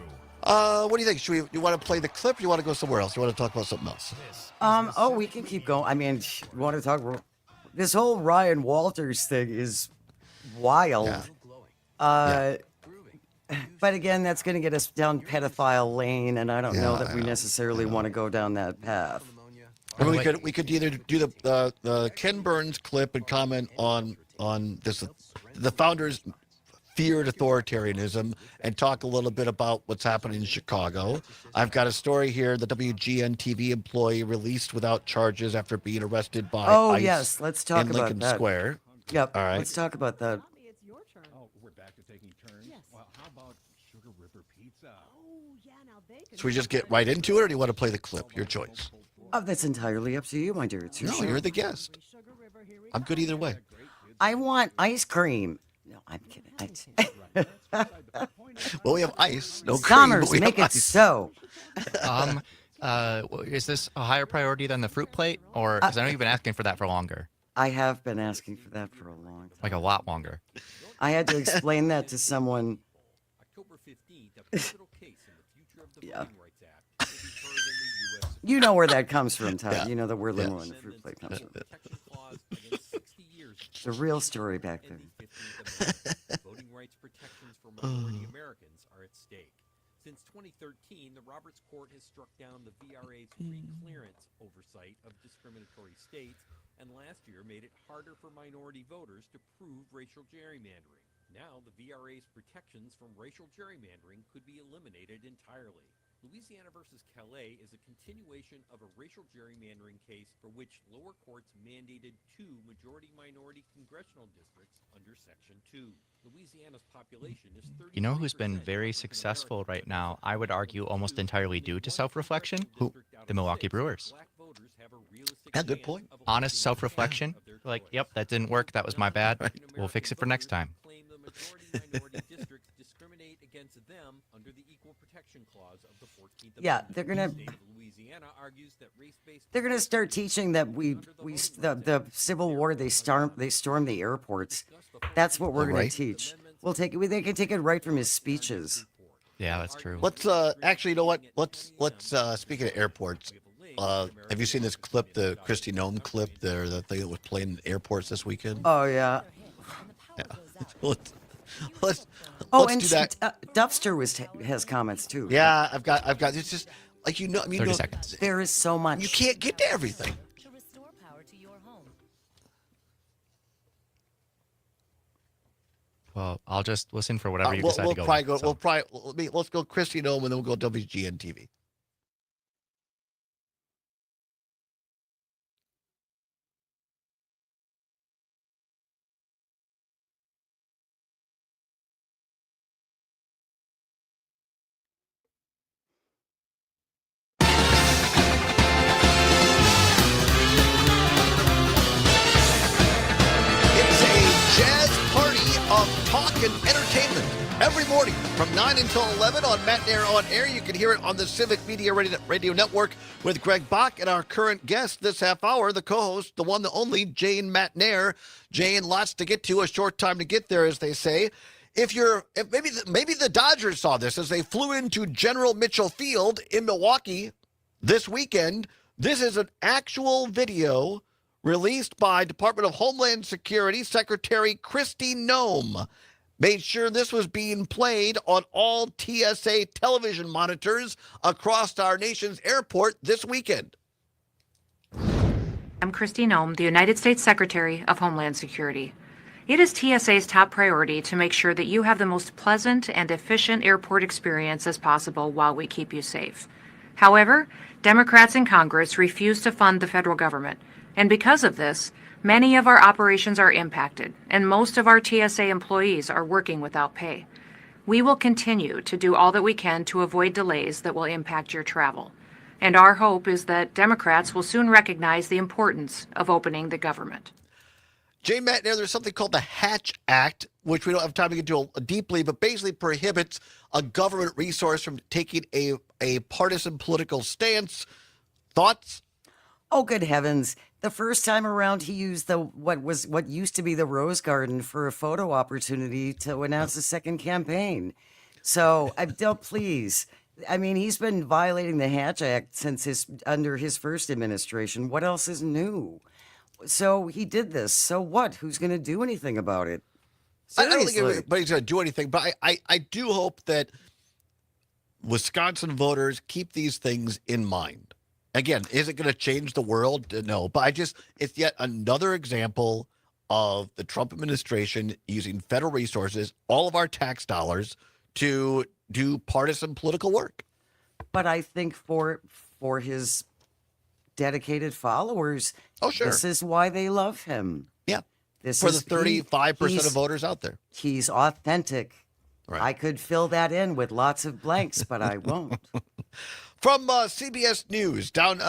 What do you think? You want to play the clip or you want to go somewhere else? You want to talk about something else? We can keep going. I mean, you want to talk about this whole Ryan Walters thing is wild. Yeah. But again, that's going to get us down pedophile lane, and I don't know that we necessarily want to go down that path. I mean, we could either do the Ken Burns clip and comment on this, the founders feared authoritarianism, and talk a little bit about what's happening in Chicago. I've got a story here: the WGN TV employee released without charges after being arrested by ICE. Yes, let's talk in about Lincoln that. Square. Yep. All right. Let's talk about that. We're back to taking turns. Yes. Well, how about Sugar River Pizza? Oh, yeah, now they Should we just get right into it, or do you want to play the clip? Your choice. That's entirely up to you, my dear. It's your show. You're the guest. I'm good either way. I want ice cream. No, I'm kidding. Well, we have ice. No cream. Summers, but we make have it ice. so. Is this a higher priority than the fruit plate? Or, because I know you've been asking for that for longer. I have been asking for that for a long time. Like a lot longer. I had to explain that to someone. October 15th, a pivotal case in the future of the Voting Rights Act will be heard in the U.S. You know where that comes from, Todd. Yeah. You know the word Yeah. limo and the fruit plate comes from. Protection clause against 60 years of The real story back then. and the 15th Amendment. Voting rights protections for minority Americans are at stake. Since 2013, the Roberts Court has struck down the VRA's pre-clearance oversight of discriminatory states, and last year made it harder for minority voters to prove racial gerrymandering. Now, the VRA's protections from racial gerrymandering could be eliminated entirely. Louisiana versus Calais is a continuation of a racial gerrymandering case for which lower courts mandated 2 majority-minority congressional districts under Section 2. Louisiana's population is 30. You know who's been very successful right now, I would argue almost entirely due to self-reflection? Who? The Milwaukee Brewers. Yeah, good point. Honest self-reflection. Like, yep, that didn't work. That was my bad. We'll fix it for next time. Claim the majority-minority districts discriminate against them under the Equal Protection Clause of the 14th Amendment. Yeah, they're gonna. The state of Louisiana argues that race-based They're gonna start teaching that the Civil War they stormed the airports. That's what we're gonna Right. teach. We'll take it. They can take it right from his speeches. Yeah, that's true. Let's actually, you know what? Let's speaking of airports, have you seen this clip, the Kristi Noem clip there, the thing that was playing in airports this weekend? Oh yeah. Yeah. let's Oh, do and that. Duffster has comments too. Yeah, I've got. It's just like I mean, 30 seconds. There is so much. You can't get to everything. Well, I'll just listen for whatever you decide to go probably with. go. We'll probably let's go Kristi Noem and then we'll go WGN TV. It's a jazz party of talk and entertainment every morning from 9 until 11 on Matt Nair on Air. You can hear it on the Civic Media Radio Network with Greg Bach and our current guest this half hour, the co-host, the one, the only, Jane Matt Nair. Jane, lots to get to, a short time to get there, as they say. If maybe the Dodgers saw this as they flew into General Mitchell Field in Milwaukee this weekend. This is an actual video released by Department of Homeland Security Secretary Kristi Noem. Made sure this was being played on all TSA television monitors across our nation's airport this weekend. I'm Kristi Noem, the United States Secretary of Homeland Security. It is TSA's top priority to make sure that you have the most pleasant and efficient airport experience as possible while we keep you safe. However, Democrats in Congress refuse to fund the federal government, and because of this, many of our operations are impacted, and most of our TSA employees are working without pay. We will continue to do all that we can to avoid delays that will impact your travel. And our hope is that Democrats will soon recognize the importance of opening the government. Jane Matt, there's something called the Hatch Act, which we don't have time to get into deeply, but basically prohibits a government resource from taking a partisan political stance. Thoughts? Oh, good heavens. The first time around, he used what used to be the Rose Garden for a photo opportunity to announce a second campaign. So, please. I mean, he's been violating the Hatch Act since under his first administration. What else is new? So he did this. So what? Who's going to do anything about it? Seriously. I don't think anybody's going to do anything, but I do hope that Wisconsin voters keep these things in mind. Again, is it going to change the world? No, but it's yet another example of the Trump administration using federal resources, all of our tax dollars, to do partisan political work. But I think for his dedicated followers, sure, this is why they love him. Yeah, the 35% of voters out there. He's authentic. Right. I could fill that in with lots of blanks, but I won't. From CBS News, down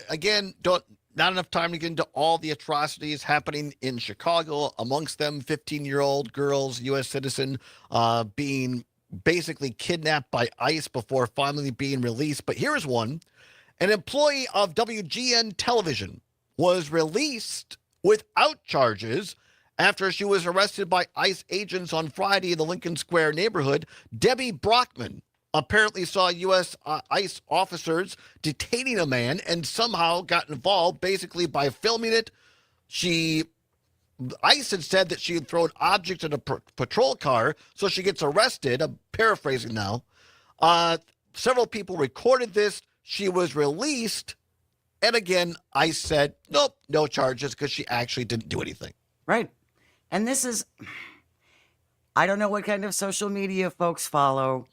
again, not enough time to get into all the atrocities happening in Chicago. Amongst them, 15-year-old girls, U.S. citizen, being basically kidnapped by ICE before finally being released. But here is one. An employee of WGN Television was released without charges after she was arrested by ICE agents on Friday in the Lincoln Square neighborhood. Debbie Brockman apparently saw U.S. ICE officers detaining a man and somehow got involved basically by filming it. ICE had said that she had thrown objects in a patrol car, so she gets arrested. I'm paraphrasing now. Several people recorded this. She was released. And again, ICE said, nope, no charges because she actually didn't do anything. Right. And this is, I don't know what kind of social media folks follow,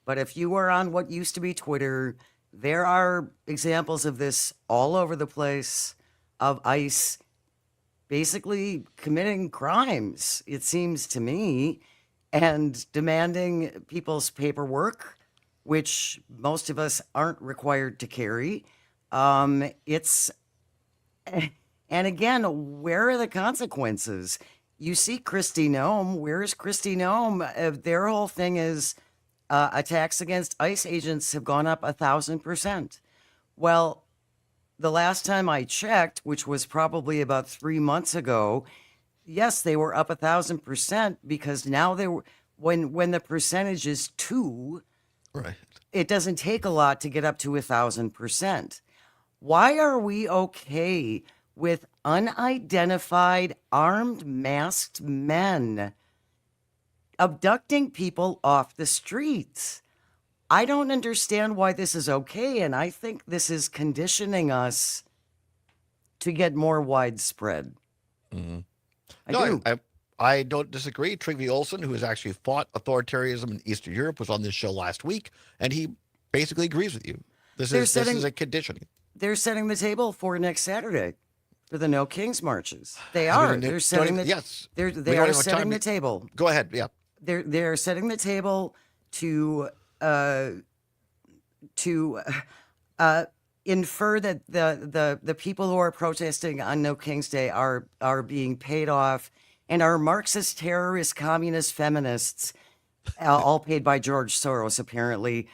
but if you are on what used to be Twitter, there are examples of this all over the place, of ICE basically committing crimes, it seems to me, and demanding people's paperwork, which most of us aren't required to carry. And again, where are the consequences? You see Kristi Noem. Where's Kristi Noem? Their whole thing is attacks against ICE agents have gone up 1,000%. Well, the last time I checked, which was probably about 3 months ago, yes, they were up 1,000% because now they were, when the percentage is 2, right, it doesn't take a lot to get up to 1,000%. Why are we okay with unidentified, armed, masked men abducting people off the streets? I don't understand why this is okay, and I think this is conditioning us to get more widespread. Mm-hmm. I don't disagree. Trygve Olsen, who has actually fought authoritarianism in Eastern Europe, was on this show last week, and he basically agrees with you. This is a conditioning. They're setting the table for next Saturday for the No Kings marches. They are. They're setting the yes. They are setting the table. Go ahead. Yeah. They're setting the table to infer that the people who are protesting on No King's Day are being paid off and are Marxist, terrorist, communist, feminists, all paid by George Soros, apparently.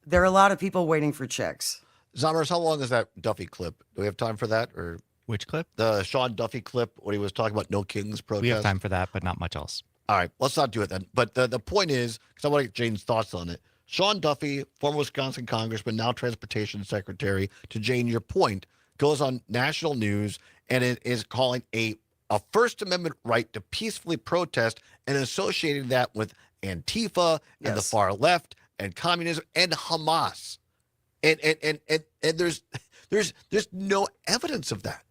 There are a lot of people waiting for checks. Zommers, how long is that Duffy clip? Do we have time for that? Or which clip? The Sean Duffy clip when he was talking about No Kings protest. We have time for that, but not much else. All right, let's not do it then. But the point is, because I want to get Jane's thoughts on it. Sean Duffy, former Wisconsin congressman, now transportation secretary, to Jane, your point, goes on national news and it is calling a First Amendment right to peacefully protest and associating that with Antifa and the far left and communism and Hamas. And there's no evidence of that.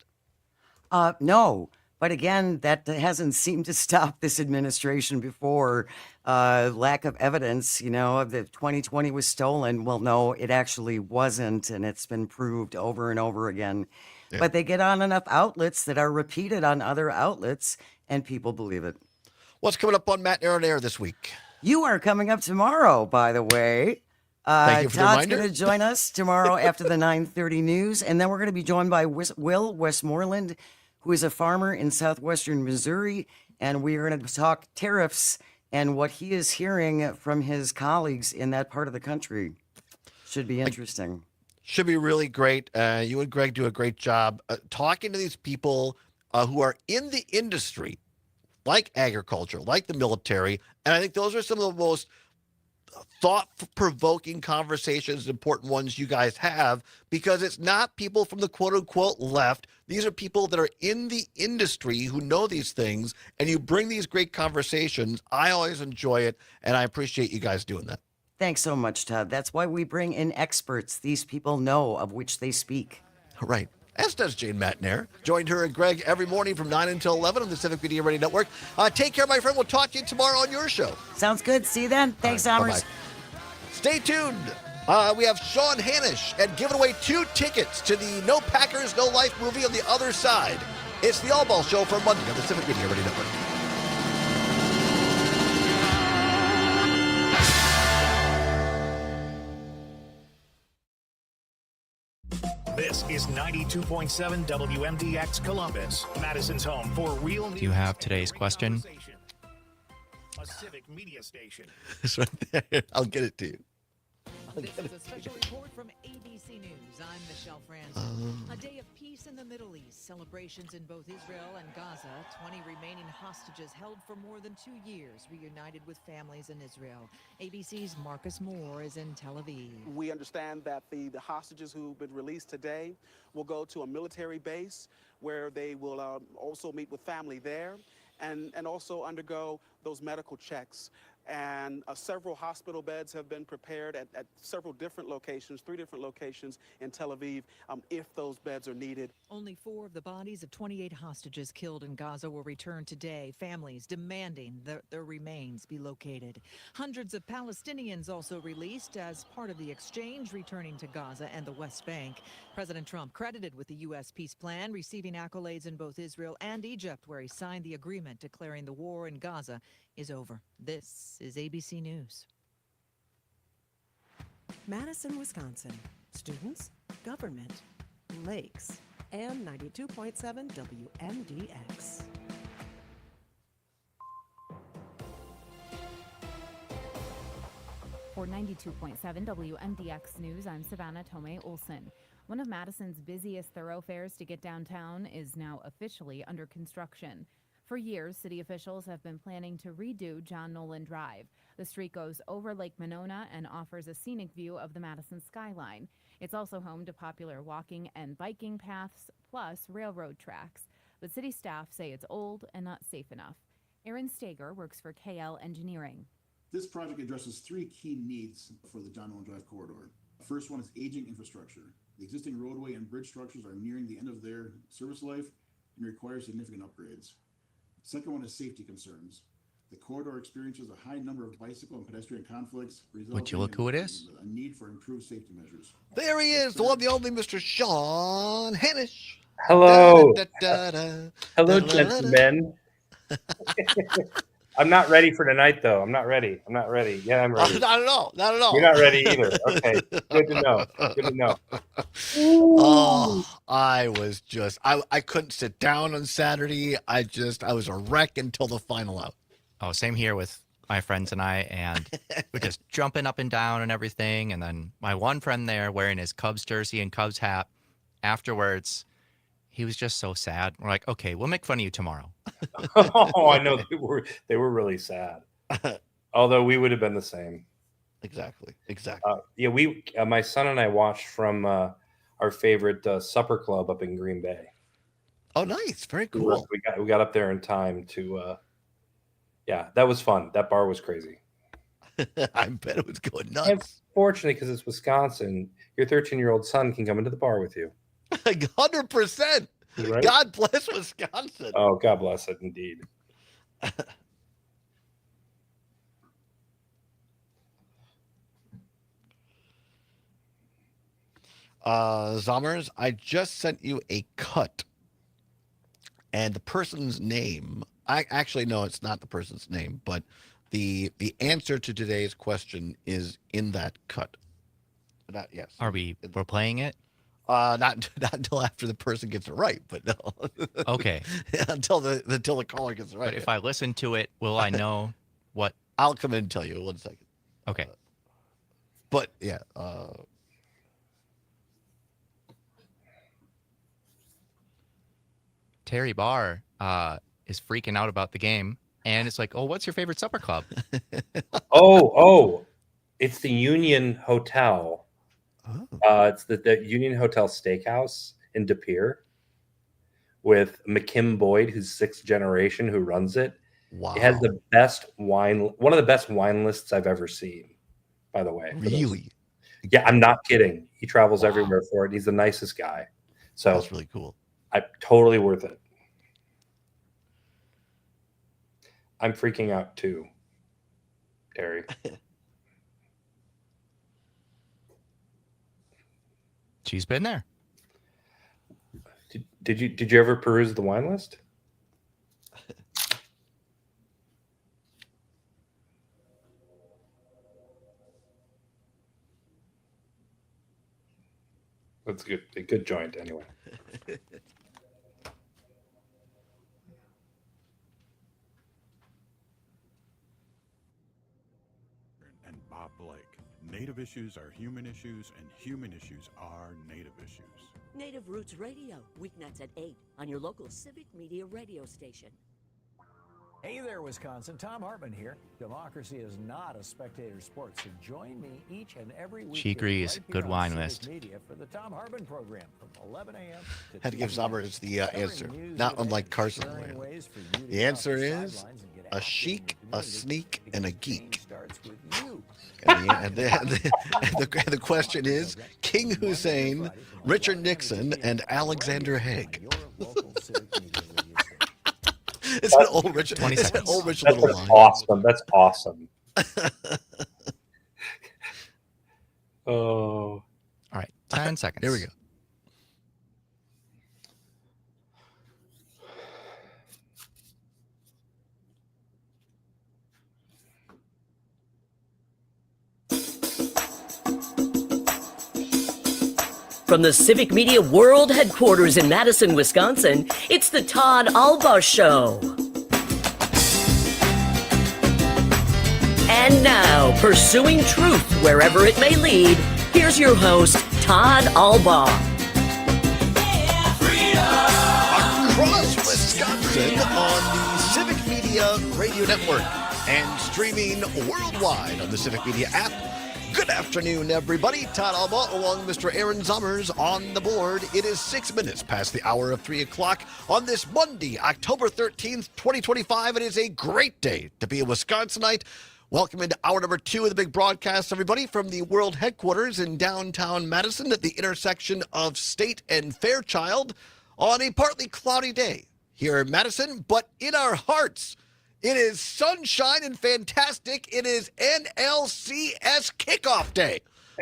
No. But again, that hasn't seemed to stop this administration before. Lack of evidence, that 2020 was stolen. Well, no, it actually wasn't, and it's been proved over and over again. Yeah. But they get on enough outlets that are repeated on other outlets, and people believe it. What's coming up on Matt and Aaron Air this week? You are coming up tomorrow, by the way. Thank you for the Todd's reminder. going to join us tomorrow after the 9:30 news, and then we're going to be joined by Will Westmoreland, who is a farmer in southwestern Missouri, and we are going to talk tariffs and what he is hearing from his colleagues in that part of the country. Should be interesting. Should be really great. You and Greg do a great job talking to these people who are in the industry, like agriculture, like the military, and I think those are some of the most thought-provoking conversations, important ones you guys have, because it's not people from the quote-unquote left. These are people that are in the industry who know these things, and you bring these great conversations. I always enjoy it, and I appreciate you guys doing that. Thanks so much, Todd. That's why we bring in experts. These people know of which they speak. Right. As does Jane Matnair. Joined her and Greg every morning from 9 until 11 on the Civic Media Radio Network. Take care, my friend. We'll talk to you tomorrow on your show. Sounds good. See you then. Thanks, Sommers. Stay tuned. We have Sean Hanish and giving away 2 tickets to the No Packers, No Life movie on the other side. It's the Allbaugh Show for Monday on the Civic Media Radio Network. This is 92.7 WMDX Columbus, Madison's home for real news. Do you have today's question? A civic media station. It's right there. I'll get it to you. This is a special report from ABC News. I'm Michelle Franzen. A day of peace in the Middle East. Celebrations in both Israel and Gaza. 20 remaining hostages held for more than 2 years, reunited with families in Israel. ABC's Marcus Moore is in Tel Aviv. We understand that the hostages who've been released today will go to a military base where they will also meet with family there and also undergo those medical checks. And several hospital beds have been prepared at several different locations, 3 different locations in Tel Aviv, if those beds are needed. Only 4 of the bodies of 28 hostages killed in Gaza were returned today, families demanding that their remains be located. Hundreds of Palestinians also released as part of the exchange, returning to Gaza and the West Bank. President Trump credited with the U.S. peace plan, receiving accolades in both Israel and Egypt, where he signed the agreement declaring the war in Gaza is over. This is ABC News. Madison, Wisconsin. Students, government, lakes, and 92.7 WMDX. For 92.7 WMDX News, I'm Savannah Tomei Olson. One of Madison's busiest thoroughfares to get downtown is now officially under construction. For years, city officials have been planning to redo John Nolan Drive. The street goes over Lake Monona and offers a scenic view of the Madison skyline. It's also home to popular walking and biking paths, plus railroad tracks. But city staff say it's old and not safe enough. Aaron Stager works for KL Engineering. This project addresses 3 key needs for the John Nolan Drive corridor. The first one is aging infrastructure. The existing roadway and bridge structures are nearing the end of their service life and require significant upgrades. Second one is safety concerns. The corridor experiences a high number of bicycle and pedestrian conflicts, Would you look who it is? A need for improved safety measures. There he is, the one, the only Mr. Sean Hennish. Hello. Da-da-da-da-da. Hello, Da-da-da-da. gentlemen. I'm not ready for tonight, though. I'm not ready. Yeah, I'm ready. Not at all. Not at all. You're not ready either. Okay. Good to know. Good to know. Oh, I couldn't sit down on Saturday. I was a wreck until the final out. Oh, same here with my friends and I, and we're just jumping up and down and everything. And then my one friend there wearing his Cubs jersey and Cubs hat. Afterwards, he was just so sad. We're like, okay, we'll make fun of you tomorrow. Oh, I know they were really sad. Although we would have been the same. Exactly. Yeah, my son and I watched from our favorite supper club up in Green Bay. Oh, nice. Very cool. We got up there in time to. Yeah, that was fun. That bar was crazy. I bet it was going nuts. And fortunately, because it's Wisconsin, your 13-year-old son can come into the bar with you. 100%. Right? God bless Wisconsin. Oh, God bless it, indeed. Zommers, I just sent you a cut. And the person's name, I actually know it's not the person's name, but the answer to today's question is in that cut. Yes. We're playing it? Not until after the person gets it right, but no. Okay. until the caller gets it right. But if I listen to it, will I know what? I'll come in and tell you. 1 second. Okay. But yeah. Terry Barr is freaking out about the game, and it's like, oh, what's your favorite supper club? Oh, it's the Union Hotel. It's the Union Hotel Steakhouse in De Pere with McKim Boyd, who's 6th generation, who runs it. Wow. It has the best wine, one of the best wine lists I've ever seen, by the way. Really? Yeah, I'm not kidding. He travels everywhere for it. He's the nicest guy. So that's really cool. Totally worth it. I'm freaking out too, Terry. She's been there. Did you ever peruse the wine list? That's good. A good joint, anyway. And Bob Blake, Native issues are human issues, and human issues are Native issues. Native Roots Radio, weeknights at 8 on your local Civic Media radio station. Hey there, Wisconsin. Tom Hartman here. Democracy is not a spectator sport, so join me each and every week. She agrees. Right Good wine list. Media for the Tom Hartman program from 11 a.m. to Had to give 2 Summers the answer, news, not unlike events, Carson. sharing ways for you to The get answer off the is sidelines and get a active chic, in a the community sneak, and a geek. starts with you. And the question is King Hussein, Richard Nixon, and Alexander Haig. It's an old Richard. It's an old Richard That's little line. awesome. That's awesome. Oh. All right, 10 seconds. Here we go. From the Civic Media World Headquarters in Madison, Wisconsin, it's the Todd Allbaugh Show. And now, pursuing truth wherever it may lead, here's your host, Todd Allbaugh. Across Wisconsin on the Civic Media Radio Network and streaming worldwide on the Civic Media app. Good afternoon, everybody. Todd Allbaugh along with Mr. Aaron Summers on the board. It is 6 minutes past the hour of 3 o'clock on this Monday, October 13th, 2025. It is a great day to be a Wisconsinite. Welcome into hour number 2 of the big broadcast, everybody, from the world headquarters in downtown Madison at the intersection of State and Fairchild on a partly cloudy day here in Madison, but in our hearts, it is sunshine and fantastic. It is NLCS kickoff day.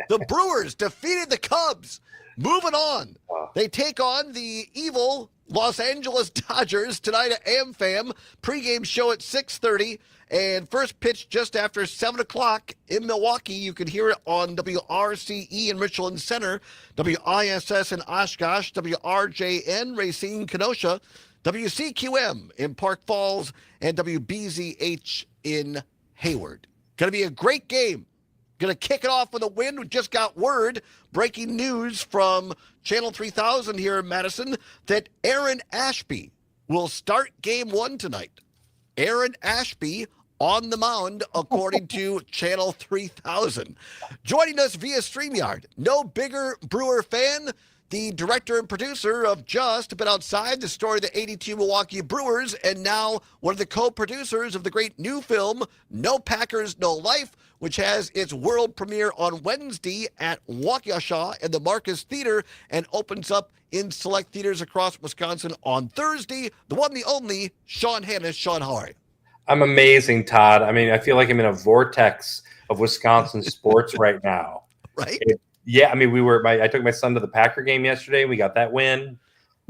The Brewers defeated the Cubs. Moving on. They take on the evil Los Angeles Dodgers tonight at AmFam. Pregame show at 6:30 and first pitch just after 7 o'clock in Milwaukee. You can hear it on WRCE in Richland Center, WISS in Oshkosh, WRJN Racine Kenosha, WCQM in Park Falls, and WBZH in Hayward. Going to be a great game. Going to kick it off with a win. We just got word, breaking news from Channel 3000 here in Madison, that Aaron Ashby will start game 1 tonight. Aaron Ashby on the mound, according to Channel 3000. Joining us via StreamYard, no bigger Brewer fan, the director and producer of Just a Bit Outside, the story of the 82 Milwaukee Brewers, and now one of the co-producers of the great new film, No Packers, No Life, which has its world premiere on Wednesday at Waukesha in the Marcus Theater and opens up in select theaters across Wisconsin on Thursday. The one, the only, Sean Hannis. Sean, how are you? I'm amazing, Todd. I mean, I feel like I'm in a vortex of Wisconsin sports right now. Right? Yeah, I mean, I took my son to the Packer game yesterday. We got that win.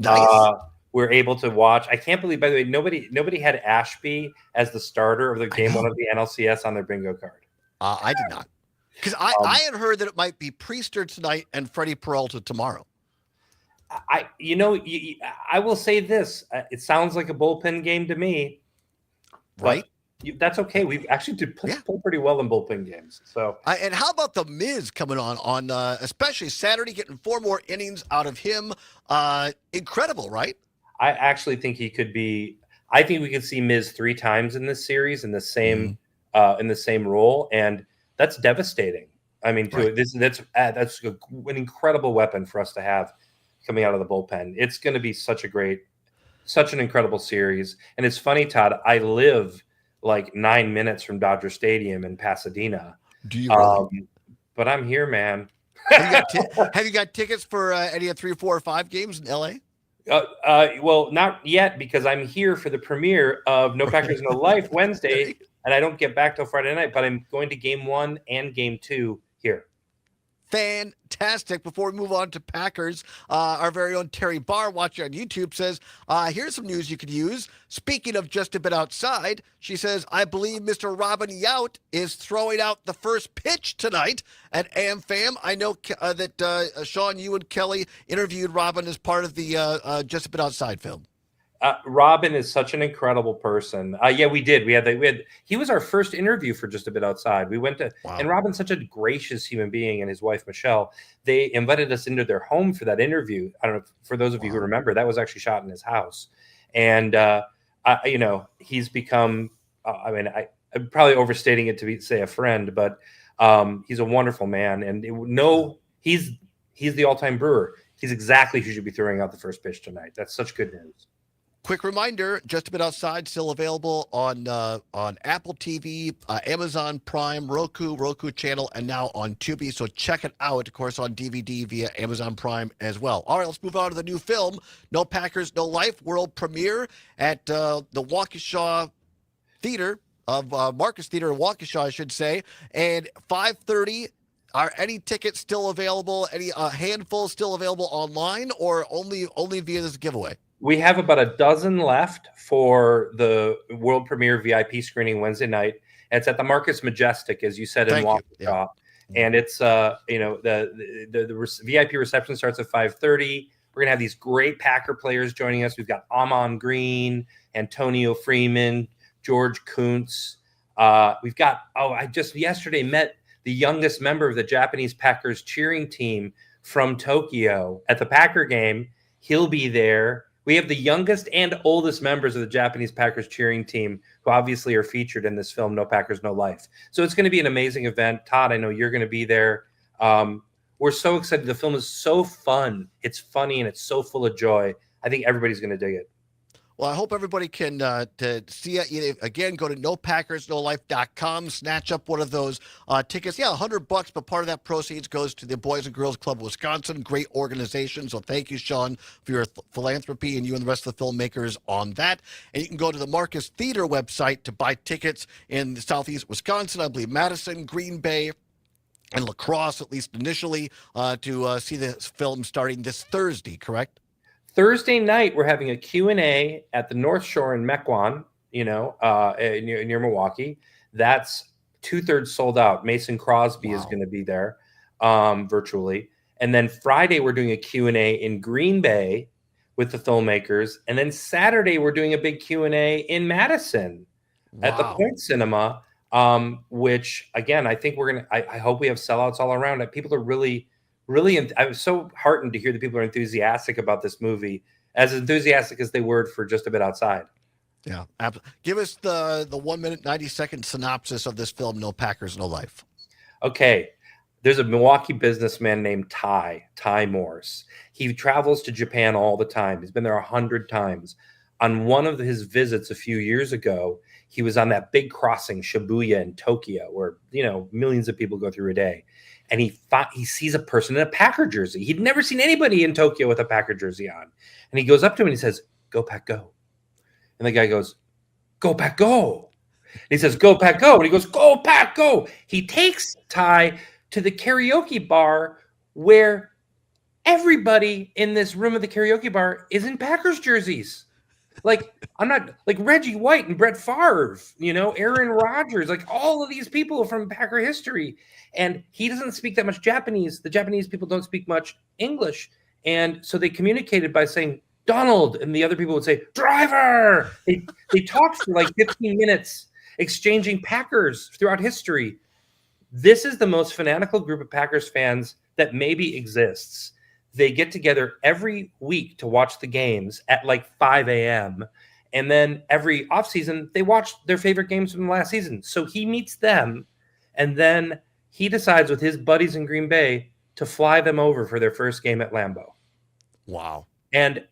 Nice. We were able to watch. I can't believe, by the way, nobody had Ashby as the starter of the game one of the NLCS on their bingo card. I did not. Because I had heard that it might be Priester tonight and Freddie Peralta tomorrow. I will say this. It sounds like a bullpen game to me. Right? That's okay. We've actually play pretty well in bullpen games. So, and how about the Miz coming on especially Saturday, getting 4 more innings out of him? Incredible, right? I actually think he could be. I think we could see Miz 3 times in this series in the same role, and that's devastating. I mean, that's an incredible weapon for us to have coming out of the bullpen. It's going to be such an incredible series. And it's funny, Todd. I live like 9 minutes from Dodger Stadium in Pasadena. Do you really? But I'm here, man. Have you got tickets for any of 3, 4, or 5 games in LA? Well, not yet, because I'm here for the premiere of No Packers, No Life Wednesday, and I don't get back till Friday night, but I'm going to game 1 and game 2 here. Fantastic. Before we move on to Packers, our very own Terry Barr, watching on YouTube, says, here's some news you could use. Speaking of just a bit outside, she says, I believe Mr. Robin Yount is throwing out the first pitch tonight at AmFam. I know that, Sean, you and Kelly interviewed Robin as part of the Just a Bit Outside film. Robin is such an incredible person. Yeah, we did. We had. He was our first interview for Just a Bit Outside. We went to, and Robin's such a gracious human being, and his wife Michelle. They invited us into their home for that interview. I don't know for those of you who remember, that was actually shot in his house, and he's become. I'm probably overstating it to say a friend, but he's a wonderful man, and he's the all-time brewer. He's exactly who should be throwing out the first pitch tonight. That's such good news. Quick reminder, Just a Bit Outside, still available on Apple TV, Amazon Prime, Roku channel, and now on Tubi. So check it out, of course, on DVD via Amazon Prime as well. All right, let's move on to the new film, No Packers, No Life, world premiere at the Waukesha Theater of Marcus Theater in Waukesha, I should say, and 5:30. Are any tickets still available? Any handful still available online, or only via this giveaway? We have about a dozen left for the world premiere VIP screening Wednesday night. It's at the Marcus Majestic, as you said, in Waukesha. Yeah. And it's the VIP reception starts at 5:30. We're gonna have these great Packer players joining us. We've got Amon Green, Antonio Freeman, George Kuntz. We've got I just yesterday met the youngest member of the Japanese Packers cheering team from Tokyo at the Packer game. He'll be there. We have the youngest and oldest members of the Japanese Packers cheering team who obviously are featured in this film, No Packers, No Life. So it's going to be an amazing event. Todd, I know you're going to be there. We're so excited. The film is so fun. It's funny and it's so full of joy. I think everybody's going to dig it. Well, I hope everybody can to see it. Again, go to NoPackersNoLife.com, snatch up one of those tickets. Yeah, $100, but part of that proceeds goes to the Boys and Girls Club of Wisconsin. Great organization. So thank you, Sean, for your philanthropy, and you and the rest of the filmmakers on that. And you can go to the Marcus Theater website to buy tickets in southeast Wisconsin, I believe Madison, Green Bay, and La Crosse, at least initially, to see this film starting this Thursday, correct? Thursday night, we're having a Q&A at the North Shore in Mequon, near Milwaukee. That's 2/3 sold out. Mason Crosby is going to be there virtually. And then Friday, we're doing a Q&A in Green Bay with the filmmakers. And then Saturday, we're doing a big Q&A in Madison at the Point Cinema, which, again, I think I hope we have sellouts all around. People are really I was so heartened to hear that people are enthusiastic about this movie, as enthusiastic as they were for Just a Bit Outside. Yeah. Give us the 1 minute, 90-second synopsis of this film, No Packers, No Life. Okay. There's a Milwaukee businessman named Ty Morse. He travels to Japan all the time. He's been there 100 times. On one of his visits a few years ago, he was on that big crossing, Shibuya in Tokyo, where, millions of people go through a day. And he sees a person in a Packer jersey. He'd never seen anybody in Tokyo with a Packer jersey on. And he goes up to him and he says, "Go Pack Go." And the guy goes, "Go Pack Go." And he says, "Go Pack Go." And he goes, "Go Pack Go." He takes Ty to the karaoke bar where everybody in this room of the karaoke bar is in Packers jerseys. I'm not like Reggie White and Brett Favre, Aaron Rodgers, like all of these people from Packer history. And he doesn't speak that much Japanese. The Japanese people don't speak much English. And so they communicated by saying Donald, and the other people would say driver. They talked for like 15 minutes, exchanging Packers throughout history. This is the most fanatical group of Packers fans that maybe exists. They get together every week to watch the games at like 5 a.m. And then every offseason, they watch their favorite games from the last season. So he meets them, and then he decides with his buddies in Green Bay to fly them over for their first game at Lambeau. Wow. And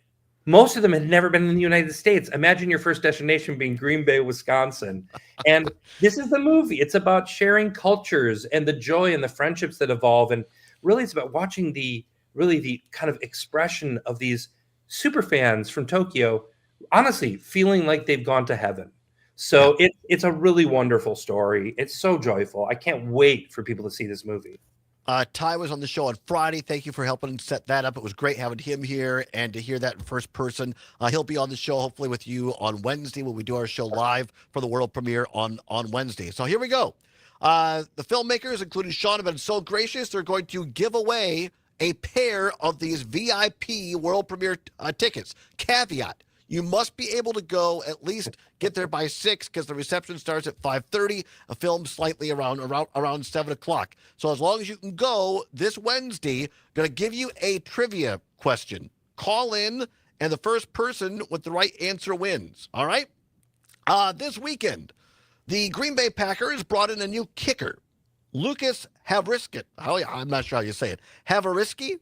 most of them had never been in the United States. Imagine your first destination being Green Bay, Wisconsin. And this is the movie. It's about sharing cultures and the joy and the friendships that evolve. And really, it's about watching the kind of expression of these super fans from Tokyo, honestly, feeling like they've gone to heaven. So it's a really wonderful story. It's so joyful. I can't wait for people to see this movie. Ty was on the show on Friday. Thank you for helping set that up. It was great having him here and to hear that in first person. He'll be on the show hopefully with you on Wednesday when we do our show live for the world premiere on Wednesday. So here we go. The filmmakers, including Sean, have been so gracious. They're going to give away a pair of these VIP world premiere tickets. Caveat: You must be able to go at least get there by 6 because the reception starts at 5:30. A film slightly around 7 o'clock. So as long as you can go this Wednesday, going to give you a trivia question. Call in, and the first person with the right answer wins. All right? This weekend, the Green Bay Packers brought in a new kicker, Lucas Havrisky. Oh, yeah, I'm not sure how you say it. Havrisky?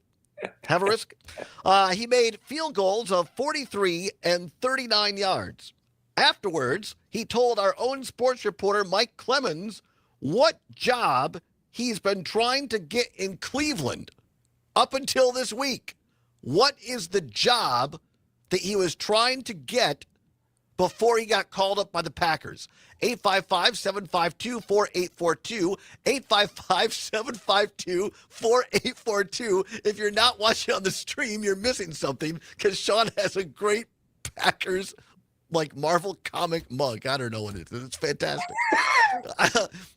He made field goals of 43 and 39 yards. Afterwards, he told our own sports reporter, Mike Clemens, what job he's been trying to get in Cleveland up until this week. What is the job that he was trying to get before he got called up by the Packers? 855-752-4842, 855-752-4842. If you're not watching on the stream, you're missing something because Sean has a great Packers Marvel comic mug. I don't know what it is. It's fantastic.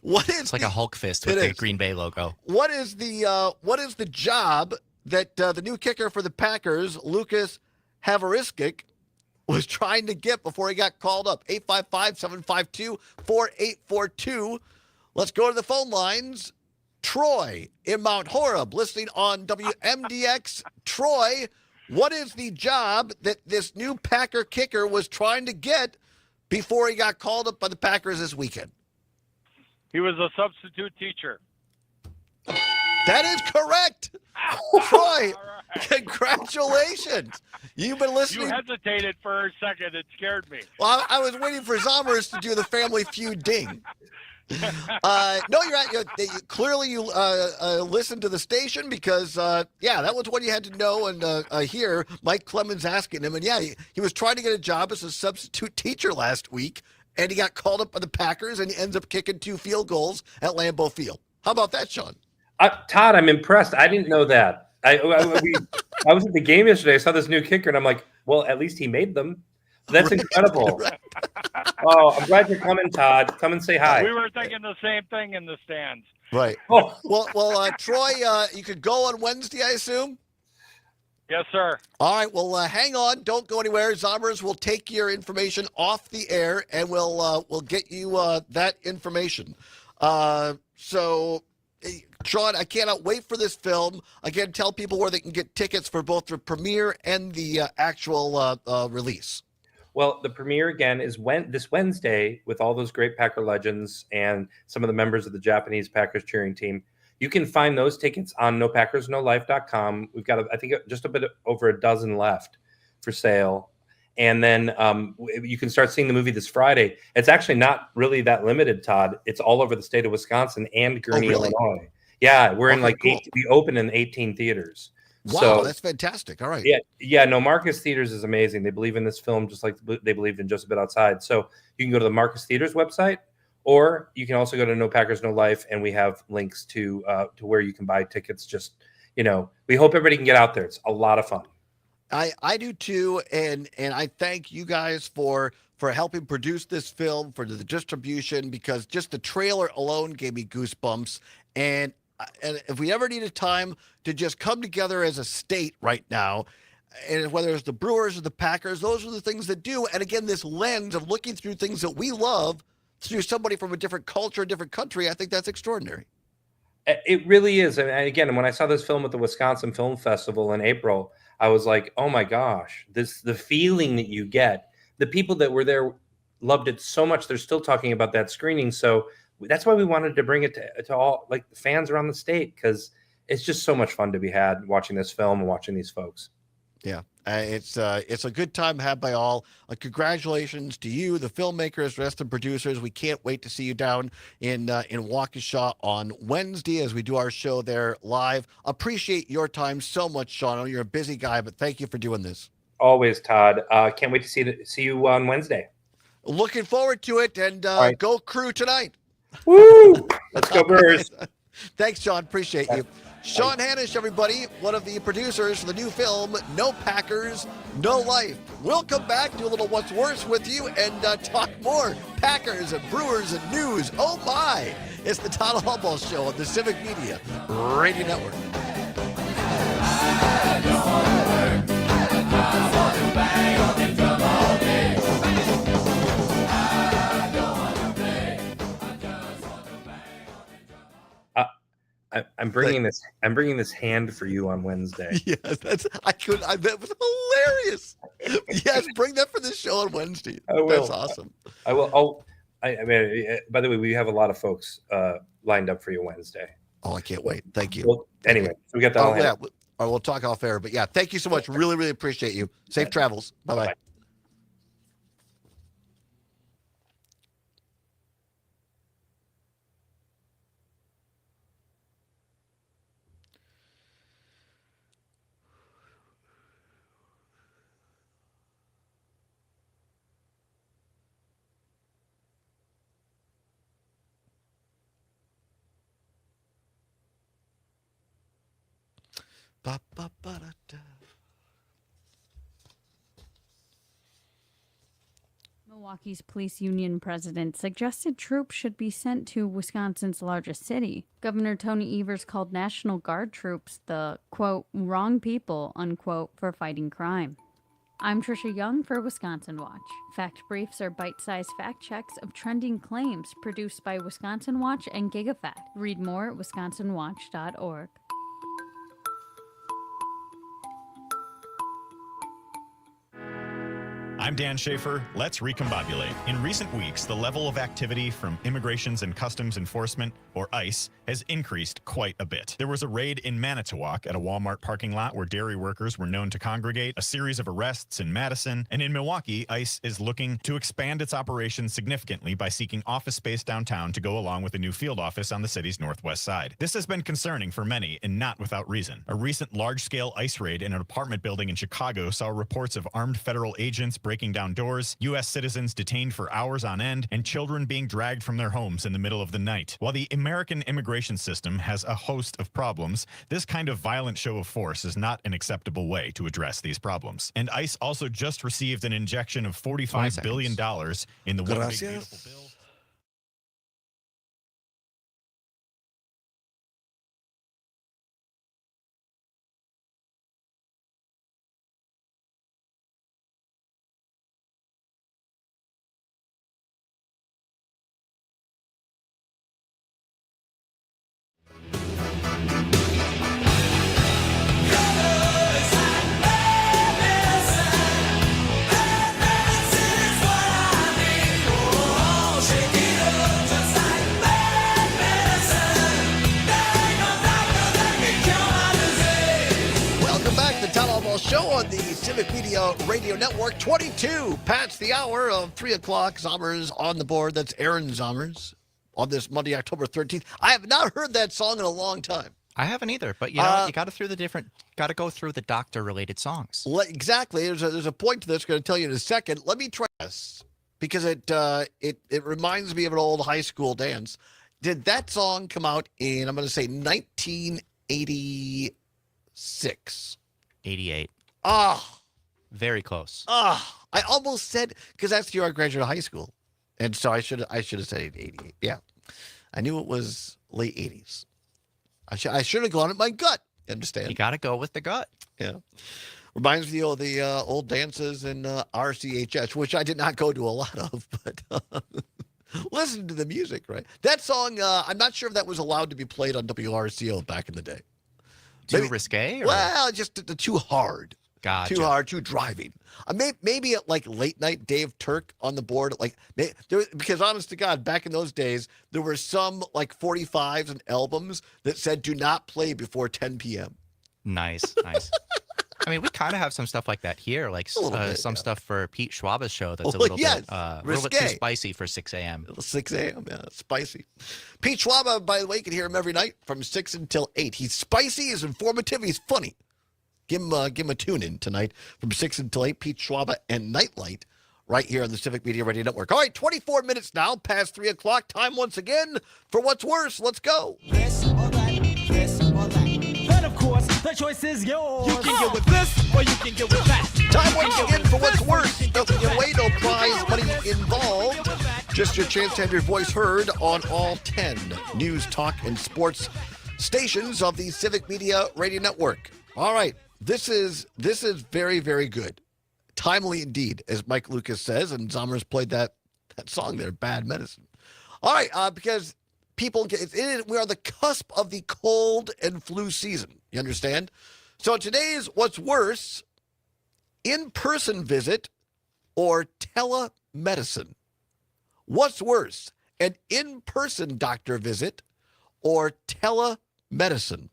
It's like a Hulk fist with the Green Bay logo. What is the job that the new kicker for the Packers, Lucas Havrisky, was trying to get before he got called up? 855-752-4842. Let's go to the phone lines. Troy in Mount Horeb, listening on WMDX. Troy, what is the job that this new Packer kicker was trying to get before he got called up by the Packers this weekend? He was a substitute teacher. That is correct. Troy, congratulations. You've been listening. You hesitated for a second. It scared me. Well, I was waiting for Zombers to do the Family Feud ding. No, you're right. Clearly, you listened to the station because, that was what you had to know and hear. Mike Clemens asking him. And, he was trying to get a job as a substitute teacher last week, and he got called up by the Packers, and he ends up kicking 2 field goals at Lambeau Field. How about that, Sean? Todd, I'm impressed. I didn't know that. I was at the game yesterday. I saw this new kicker, and I'm like, well, at least he made them. That's incredible. Right. Oh, I'm glad you're coming, Todd. Come and say hi. We were thinking the same thing in the stands. Right. Oh. Well, Troy, you could go on Wednesday, I assume? Yes, sir. All right. Well, hang on. Don't go anywhere. Zombers will take your information off the air, and we'll get you that information. So, Sean, I cannot wait for this film. Again, tell people where they can get tickets for both the premiere and the actual release. Well, the premiere, again, is this Wednesday with all those great Packer legends and some of the members of the Japanese Packers cheering team. You can find those tickets on NoPackersNoLife.com. We've got, I think, just a bit over a dozen left for sale. And then you can start seeing the movie this Friday. It's actually not really that limited, Todd. It's all over the state of Wisconsin and Gurnee, Illinois. Yeah, we're in we open in 18 theaters. Wow, so, that's fantastic. All right. Yeah. No, Marcus Theaters is amazing. They believe in this film just like they believed in Just a Bit Outside. So you can go to the Marcus Theaters website, or you can also go to No Packers No Life, and we have links to where you can buy tickets. Just we hope everybody can get out there. It's a lot of fun. I do too, and I thank you guys for helping produce this film, for the distribution, because just the trailer alone gave me goosebumps. And if we ever need a time to just come together as a state right now, and whether it's the Brewers or the Packers, those are the things that do. And again, this lens of looking through things that we love through somebody from a different culture, a different country, I think that's extraordinary. It really is. And again, when I saw this film at the Wisconsin Film Festival in April, I was like, oh my gosh, the feeling that you get. The people that were there loved it so much. They're still talking about that screening. So that's why we wanted to bring it to all the fans around the state, because it's just so much fun to be had watching this film and watching these folks. Yeah, it's a good time had by all. Congratulations to you, the filmmakers, rest of the producers. We can't wait to see you down in Waukesha on Wednesday as we do our show there live. Appreciate your time so much, Sean. I know you're a busy guy, but thank you for doing this. Always, Todd. Can't wait to see you on Wednesday. Looking forward to it, and right. Go Crew tonight. Woo! Let's go Brewers. Thanks, Sean. Appreciate you. Sean Hannish, everybody, one of the producers for the new film, No Packers, No Life. We'll come back, do a little What's Worse with you, and talk more Packers and Brewers and news. Oh, my. It's the Todd Allbaugh Show on the Civic Media Radio Network. I don't want to work. I want to bang on the drum. I'm bringing this hand for you on Wednesday. Yes, that was hilarious. Yes, bring that for the show on Wednesday. I will. That's awesome. I will. I mean, by the way, we have a lot of folks lined up for you Wednesday. Oh, I can't wait. Thank you. Well, anyway, so we got that. Oh, yeah. We'll talk off air. But yeah, thank you so much. Really, really appreciate you. Safe travels. Bye-bye. Ba-ba-ba-da-da. Milwaukee's police union president suggested troops should be sent to Wisconsin's largest city. Governor Tony Evers called National Guard troops the, quote, wrong people, unquote, for fighting crime. I'm Trisha Young for Wisconsin Watch. Fact Briefs are bite-sized fact checks of trending claims produced by Wisconsin Watch and GigaFact. Read more at wisconsinwatch.org. I'm Dan Schaefer. Let's recombobulate. In recent weeks, the level of activity from Immigrations and Customs Enforcement, or ICE, has increased quite a bit. There was a raid in Manitowoc at a Walmart parking lot where dairy workers were known to congregate, a series of arrests in Madison, and in Milwaukee, ICE is looking to expand its operations significantly by seeking office space downtown to go along with a new field office on the city's northwest side. This has been concerning for many, and not without reason. A recent large-scale ICE raid in an apartment building in Chicago saw reports of armed federal agents breaking down doors, U.S. citizens detained for hours on end, and children being dragged from their homes in the middle of the night. While the American immigration system has a host of problems, this kind of violent show of force is not an acceptable way to address these problems. And ICE also just received an injection of $45 billion in the One Big Beautiful Bill. Show on the Civic Media Radio Network, 22 past the hour of 3 o'clock. Zommers on the board. That's Aaron Zommers on this Monday, October 13th. I have not heard that song in a long time. I haven't either, but you know, you got to go through the doctor-related songs. Exactly. There's a point to this. I'm going to tell you in a second. Let me try this because it reminds me of an old high school dance. Did that song come out in, I'm going to say, 1986? 88. Ah. Very close. Ah. I almost said, because that's the year I graduated high school. And so I should have said 88. Yeah. I knew it was late 80s. I should have gone with my gut. Understand? You got to go with the gut. Yeah. Reminds me of the old dances in RCHS, which I did not go to a lot of, but listen to the music, right? That song, I'm not sure if that was allowed to be played on WRCO back in the day. Too risque? Or? Well, just too hard. Gotcha. Too hard, too driving. Maybe at like late night Dave Turk on the board. Because honest to God, back in those days, there were some like 45s and albums that said do not play before 10 p.m. Nice. I mean, we kind of have some stuff like that here, like some stuff for Pete Schwaba's show that's a little bit too spicy for 6 a.m. 6 a.m., yeah, spicy. Pete Schwaba, by the way, you can hear him every night from 6 until 8. He's spicy, he's informative, he's funny. Give him a tune in tonight from 6 until 8. Pete Schwaba and Nightlight right here on the Civic Media Radio Network. All right, 24 minutes now, past 3 o'clock. Time once again for What's Worse. Let's go. This or that, this or that. Then, of course, the choice is yours. You can get with this or you can get with that. Time once again for What's Worse. Nothing to wait, no prize money involved. Just your chance to have your voice heard on all 10 news, talk, and sports stations of the Civic Media Radio Network. All right. This is very, very good. Timely indeed, as Mike Lucas says, and Zommers played that song there, Bad Medicine. All right, because people we are the cusp of the cold and flu season. You understand? So today's what's worse, in-person visit or telemedicine? What's worse, an in-person doctor visit or telemedicine?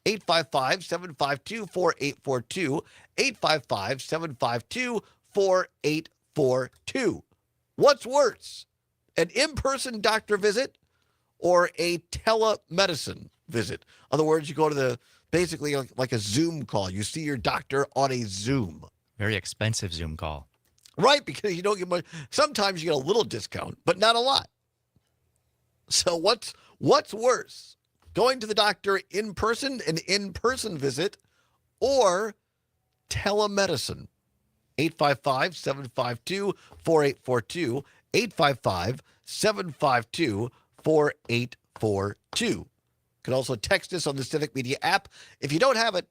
855-752-4842, 855-752-4842. What's worse, an in-person doctor visit or a telemedicine visit? In other words, you go to basically like a Zoom call. You see your doctor on a Zoom. Very expensive Zoom call. Right, because you don't get much. Sometimes you get a little discount, but not a lot. So what's worse? Going to the doctor in person, an in-person visit, or telemedicine? 855-752-4842, 855-752-4842. You can also text us on the Civic Media app. If you don't have it,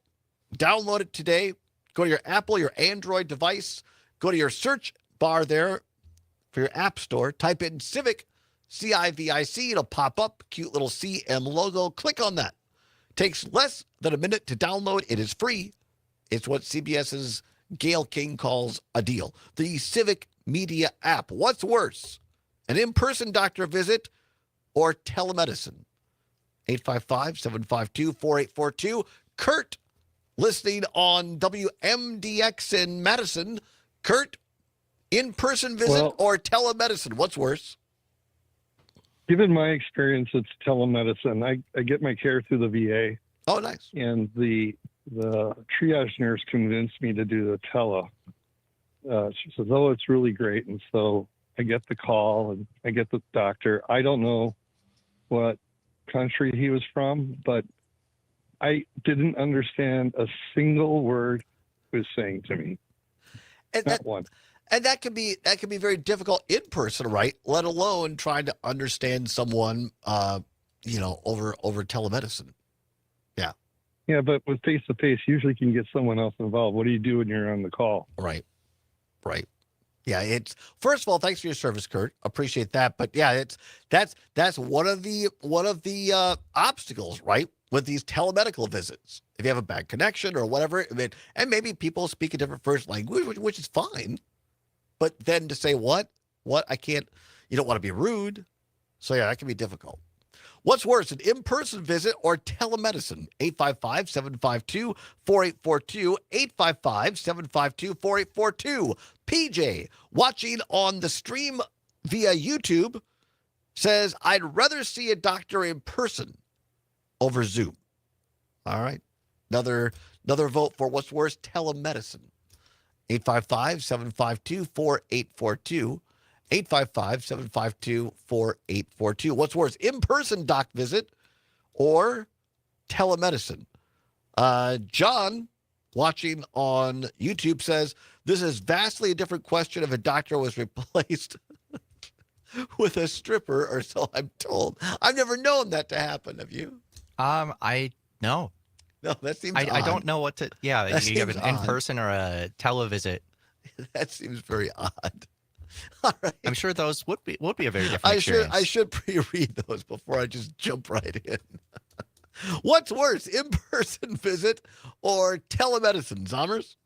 download it today. Go to your Apple, your Android device. Go to your search bar there for your app store. Type in Civic, C-I-V-I-C. It'll pop up. Cute little CM logo. Click on that. Takes less than a minute to download. It is free. It's what CBS's Gail King calls a deal. The Civic Media app. What's worse, an in-person doctor visit or telemedicine? 855-752-4842. Kurt, listening on WMDX in Madison. Kurt, in-person visit or telemedicine? What's worse? Given my experience, it's telemedicine. I get my care through the VA. Oh, nice. And the triage nurse convinced me to do the tele. She says, oh, it's really great. And so I get the call and I get the doctor. I don't know what country he was from, but I didn't understand a single word he was saying to me. And Not one. And that can be very difficult in person, right? Let alone trying to understand someone, over telemedicine. Yeah. Yeah, but with face to face, usually you can get someone else involved. What do you do when you're on the call? Right. Yeah, it's first of all, thanks for your service, Kurt. Appreciate that. But yeah, that's one of the obstacles, right? With these telemedical visits. If you have a bad connection or whatever, and maybe people speak a different first language, which is fine. But then to say what I can't, you don't want to be rude. So yeah, that can be difficult. What's worse, an in-person visit or telemedicine? 855-752-4842, 855-752-4842. PJ, watching on the stream via YouTube, says, I'd rather see a doctor in person over Zoom. All right. Another vote for what's worse, telemedicine. 855-752-4842. 855-752-4842. What's worse, in-person doc visit or telemedicine? John, watching on YouTube, says, this is vastly a different question if a doctor was replaced with a stripper, or so I'm told. I've never known that to happen. Have you? I no. No, that seems I odd. don't know what to. Yeah, That you have seems an odd. in-person or a televisit. That seems very odd. All right. I'm sure those would be a very different I experience. should pre-read those before I just jump right in. What's worse, in-person visit or telemedicine, Zommers?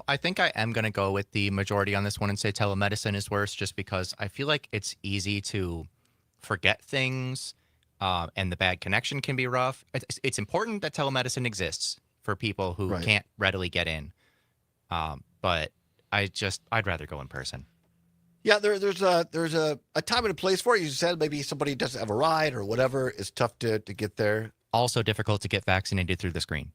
I think I am going to go with the majority on this one and say telemedicine is worse, just because I feel like it's easy to forget things, and the bad connection can be rough. It's important that telemedicine exists for people who can't readily get in, but I'd rather go in person. Yeah, there's a time and a place for it. You said maybe somebody doesn't have a ride or whatever. It's tough to get there. Also difficult to get vaccinated through the screen.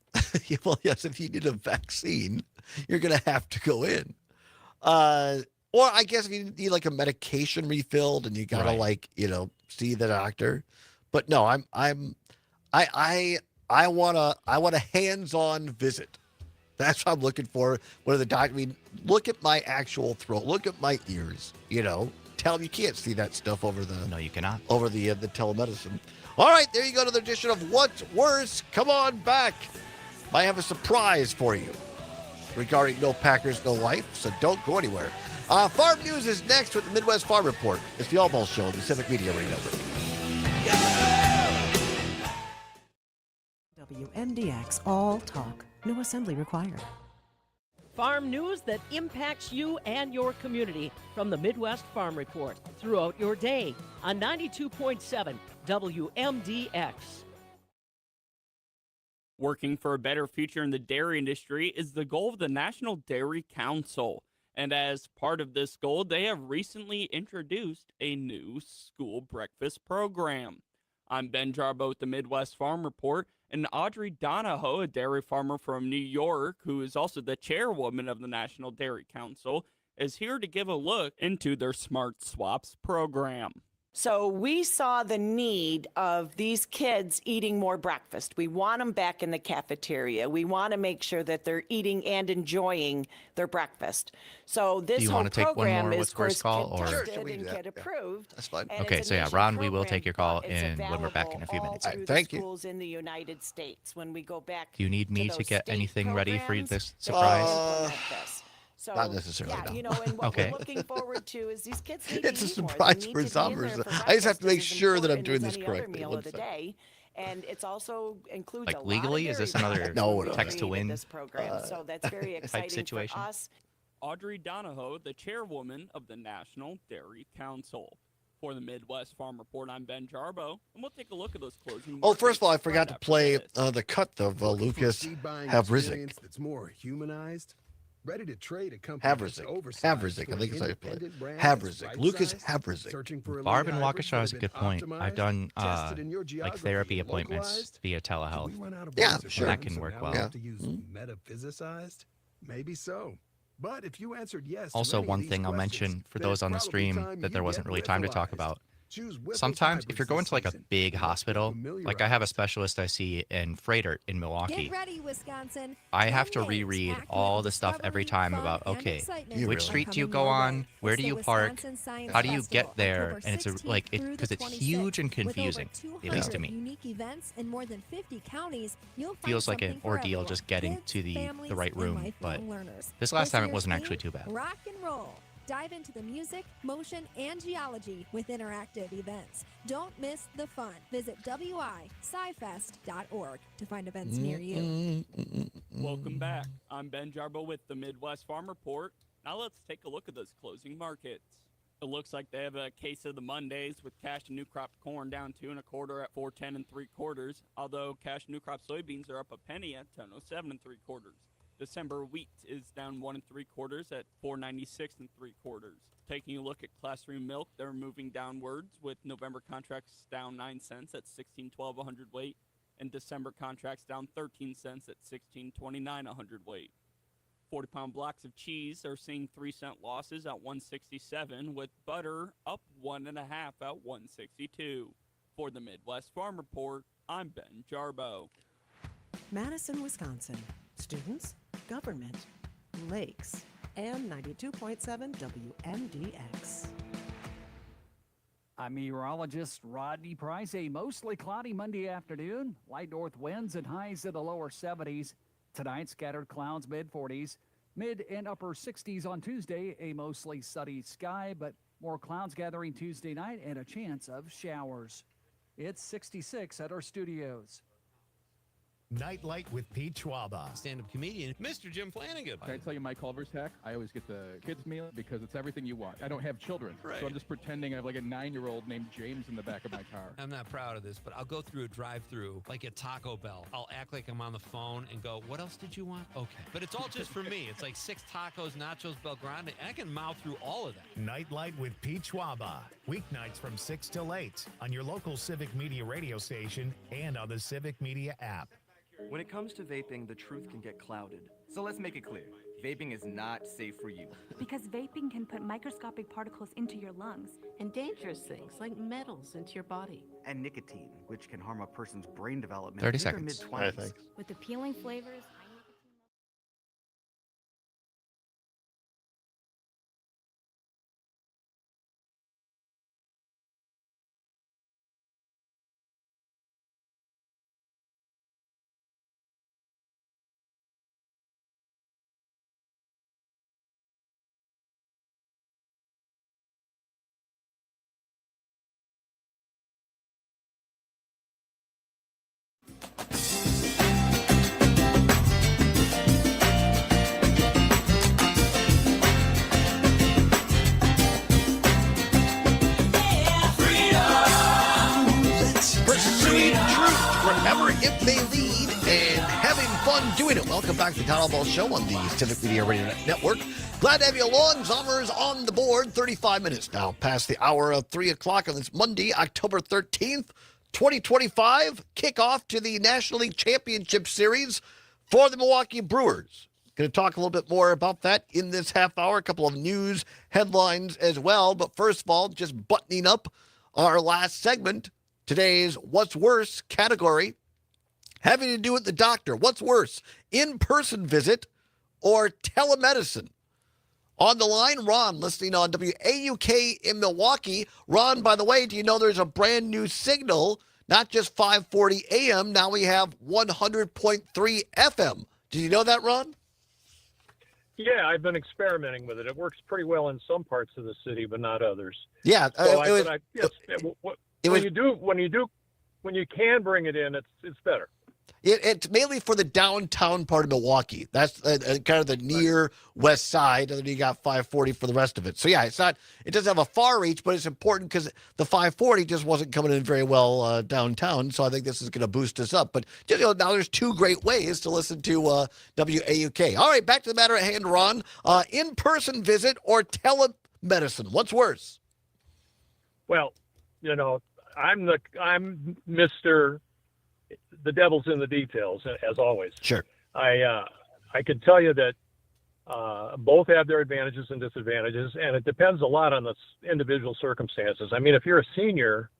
Well, yes, if you need a vaccine, you're going to have to go in. Or I guess if you need like a medication refilled and you got to see the doctor. But no, I want a hands-on visit. That's what I'm looking for. What are the doctor? I mean, look at my actual throat. Look at my ears. Tell them you can't see that stuff over the. No, you cannot. Over the telemedicine. All right, there you go. Another edition of What's Worse. Come on back. I have a surprise for you regarding No Packers, No Life. So don't go anywhere. Farm News is next with the Midwest Farm Report. It's the Allbaugh Show on the Civic Media Radio Network. WMDX All Talk. No assembly required. Farm news that impacts you and your community from the Midwest Farm Report throughout your day on 92.7 WMDX. Working for a better future in the dairy industry is the goal of the National Dairy Council. And as part of this goal, they have recently introduced a new school breakfast program. I'm Ben Jarbo with the Midwest Farm Report, and Audrey Donahoe, a dairy farmer from New York, who is also the chairwoman of the National Dairy Council, is here to give a look into their Smart Swaps program. So we saw the need of these kids eating more breakfast. We want them back in the cafeteria. We want to make sure that they're eating and enjoying their breakfast. So this Do you whole want to take one program more is what's first call, or contested and get approved. That's fine. And Okay, it's so a yeah, national Ron, we will program, take your call but it's when we're back in a few available minutes. all through Thank the you. schools in the United States when we go back. Do you need me to to get those anything state ready for programs, this they surprise? implement this. So, Not necessarily, yeah, no. you know, and what Okay. we're looking forward to is these kids need to It's a eat more. They surprise need for to some be in there reason. for I just have to breakfast. make It's as sure that I'm important doing as this any other correctly. meal One of the second. day. And it's also includes Like a lot of legally? Is dairy this another products No, when we no. text to created win this program. So that's very exciting situation? for us. Audrey Donahoe, the chairwoman of the National Dairy Council. For the Midwest Farm Report, I'm Ben Jarbo, and we'll take a look at those closing Oh, first of all, I markets forgot right to after play this. the cut of Lucas Seed buying Havrizik. experience that's more humanized. Ready to trade a company that's oversized Havrizik. to I an think it's how you play it. independent brand that's Havrizik. Lucas right-sized, Havrizik. searching for elite Barb in hybrids Waukesha that has a have good been point. I've optimized, done tested in your like geography therapy and appointments localized. via Do telehealth. we run out of Yeah, ways to sure. run, That can so work now well. we have to use metaphysicized? Maybe so. But if you answered yes to Also, many of one these thing I'll questions, mention for then those on the it's probably stream time that there you wasn't get really time to talk Whipplized. about. Choose Whipple's Sometimes, if hybrids you're going this to like a season. big Get hospital, like I have a specialist I see in Freighter in Milwaukee. Get ready, Wisconsin. I have 10 to days reread packed all with the stuff every discovery, time fun, about, and okay, excitement which are street do you coming go your on? way. Where It's do the you park? Wisconsin Science How do you Festival, get there? October And it's 16th through the because it's 26th. huge and With over confusing, at least to 200 me. unique events in more than 50 counties, you'll find Feels like an something for ordeal everyone. just getting Kids, to the families, right and room, but lifelong learners. this last time it year's wasn't actually theme, too bad. Rock and roll. Dive into the music, motion, and geology with interactive events. Don't miss the fun. Visit wiscifest.org to find events near you. Welcome back. I'm Ben Jarbo with the Midwest Farm Report. Now let's take a look at those closing markets. It looks like they have a case of the Mondays with cash and new crop corn down 2 1/4 at 4.10 3/4, although cash and new crop soybeans are up a penny at 10.07 3/4. December wheat is down 1 3/4 at 4.96 3/4. Taking a look at Class 3 milk, they're moving downwards with November contracts down 9 cents at 16.12 a hundredweight, and December contracts down 13 cents at 16.29 a hundredweight. 40-pound blocks of cheese are seeing 3-cent losses at 167, with butter up 1.5 at 162. For the Midwest Farm Report, I'm Ben Jarbo. Madison, Wisconsin. Students, government, lakes, and 92.7 WMDX. I'm meteorologist Rodney Price. A mostly cloudy Monday afternoon. Light north winds and highs in the lower 70s. Tonight, scattered clouds, mid-40s. Mid and upper 60s on Tuesday. A mostly sunny sky, but more clouds gathering Tuesday night and a chance of showers. It's 66 at our studios. Nightlight with Pete Schwaba. Stand-up comedian, Mr. Jim Flanagan. Can I tell you my Culver's hack? I always get the kids meal because it's everything you want. I don't have children, Right. so I'm just pretending I have like a 9-year-old named James in the back of my car. I'm not proud of this, but I'll go through a drive-through like at Taco Bell. I'll act like I'm on the phone and go, what else did you want? Okay. But it's all just for me. It's like 6 tacos, nachos, Belgrande. I can mouth through all of that. Nightlight with Pete Schwaba. Weeknights from 6 till 8 on your local Civic Media radio station and on the Civic Media app. When it comes to vaping, the truth can get clouded. So let's make it clear. Vaping is not safe for you. Because vaping can put microscopic particles into your lungs. And dangerous things like metals into your body. And nicotine, which can harm a person's brain development 30 in their seconds. mid-20s. With appealing flavors, on doing it. Welcome back to the Todd Allbaugh Show on the Civic Media Radio Network. Glad to have you along. Zommers on the board. 35 minutes now past the hour of 3 o'clock on this Monday, October 13th, 2025. Kickoff to the National League Championship Series for the Milwaukee Brewers. Going to talk a little bit more about that in this half hour. A couple of news headlines as well. But first of all, just buttoning up our last segment, today's What's Worse category, having to do with the doctor. What's worse, in-person visit or telemedicine? On the line, Ron, listening on WAUK in Milwaukee. Ron, by the way, do you know there's a brand new signal, not just 540 AM, now we have 100.3 FM. Did you know that, Ron? Yeah, I've been experimenting with it. It works pretty well in some parts of the city, but not others. Yeah, when you can bring it in, it's better. It's mainly for the downtown part of Milwaukee. That's kind of the near west side, and then you got 540 for the rest of it. So yeah, it doesn't have a far reach, but it's important because the 540 just wasn't coming in very well downtown. So I think this is going to boost us up. But now there's two great ways to listen to WAUK. All right, back to the matter at hand, Ron. In-person visit or telemedicine? What's worse? Well, I'm Mr. The devil's in the details, as always. Sure. I can tell you that both have their advantages and disadvantages, and it depends a lot on the individual circumstances. I mean, if you're a senior,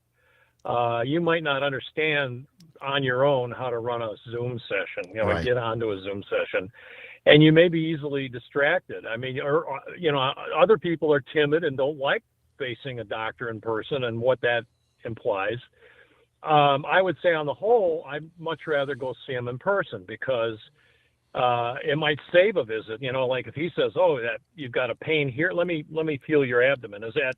you might not understand on your own how to run a Zoom session, and get onto a Zoom session, and you may be easily distracted. I mean, other people are timid and don't like facing a doctor in person and what that implies. I would say on the whole, I'd much rather go see him in person because it might save a visit. Like if he says, "Oh, that you've got a pain here, let me feel your abdomen." Is that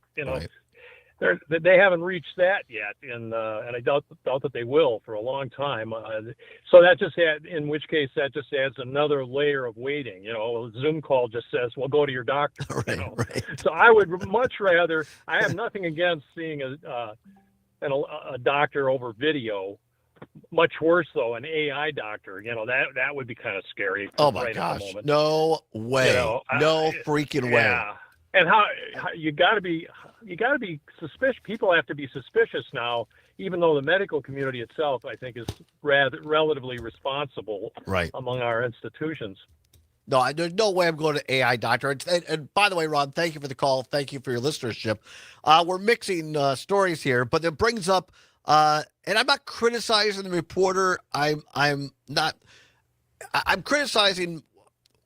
they haven't reached that yet, and I doubt that they will for a long time. So that in which case that just adds another layer of waiting. A Zoom call just says, "Well, go to your doctor." Right. So I would much rather. I have nothing against seeing a doctor over video. Much worse though, an AI doctor. That would be kind of scary. Oh my gosh! No way! No freaking way! Yeah. And how you got to be suspicious. People have to be suspicious now, even though the medical community itself, I think, is relatively responsible among our institutions. No, there's no way I'm going to AI doctor. And by the way, Ron, thank you for the call. Thank you for your listenership. We're mixing stories here, but it brings up, and I'm not criticizing the reporter. I'm criticizing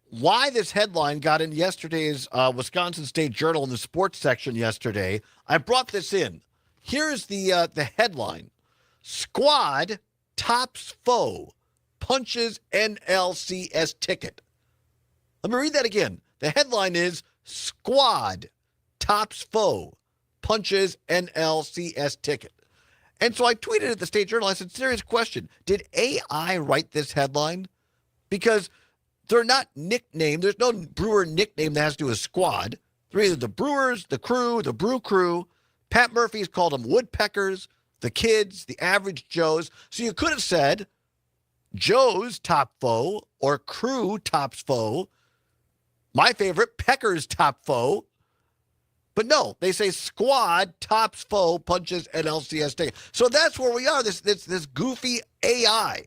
why this headline got in yesterday's Wisconsin State Journal in the sports section yesterday. I brought this in. Here's the headline: Squad tops foe, punches NLCS ticket. Let me read that again. The headline is Squad tops foe, punches NLCS ticket. And so I tweeted at the State Journal. I said, serious question. Did AI write this headline? Because they're not nicknamed. There's no Brewer nickname that has to do with Squad. They're either the Brewers, the Crew, the Brew Crew. Pat Murphy's called them Woodpeckers, the Kids, the Average Joes. So you could have said Joe's top foe or Crew tops foe. My favorite, Pecker's top foe. But no, they say Squad tops foe, punches NLCS ticket. So that's where we are, this goofy AI.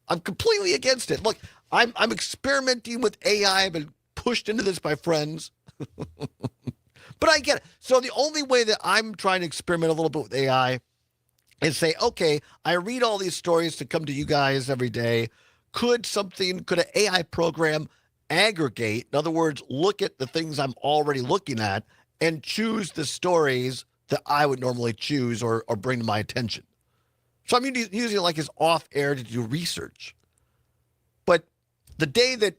I'm completely against it. Look, I'm experimenting with AI. I've been pushed into this by friends. But I get it. So the only way that I'm trying to experiment a little bit with AI is say, okay, I read all these stories to come to you guys every day. Could an AI program aggregate, in other words, look at the things I'm already looking at and choose the stories that I would normally choose or bring to my attention? So I'm using it like it's off air to do research. But the day that,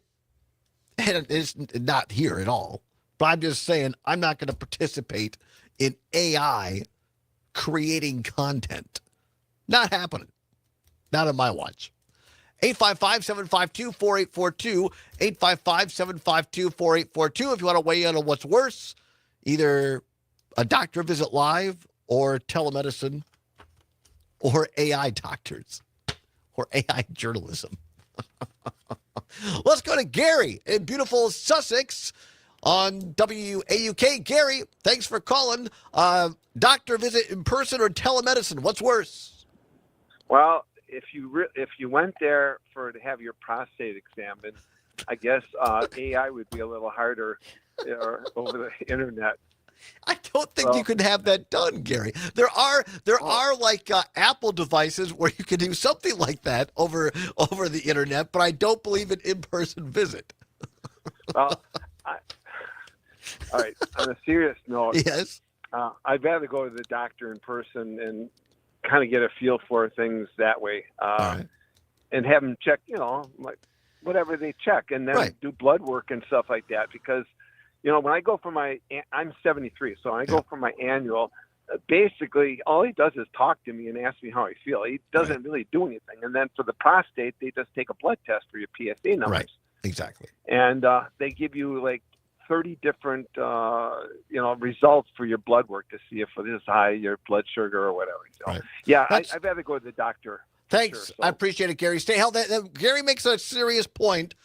and it's not here at all, but I'm just saying I'm not going to participate in AI creating content. Not happening. Not on my watch. 855-752-4842, 855-752-4842 if you want to weigh in on what's worse, either a doctor visit live or telemedicine or AI doctors or AI journalism. Let's go to Gary in beautiful Sussex on WAUK. Gary, thanks for calling. Doctor visit in person or telemedicine? What's worse? Well, if you went there to have your prostate examined, I guess AI would be a little harder over the internet. I don't think you can have that done, Gary. There are like Apple devices where you can do something like that over the internet, but I don't believe an in-person visit. Well, all right. On a serious note, yes, I'd rather go to the doctor in person and kind of get a feel for things that way, and have them check, like whatever they check, and then do blood work and stuff like that, because. When I go for I'm 73, so when I go for my annual, basically all he does is talk to me and ask me how I feel. He doesn't really do anything. And then for the prostate, they just take a blood test for your PSA numbers. Right, exactly. And they give you like 30 different, results for your blood work to see if it is high, your blood sugar or whatever. So, yeah, I'd rather go to the doctor. Thanks. Sure, so. I appreciate it, Gary. Stay healthy. Gary makes a serious point.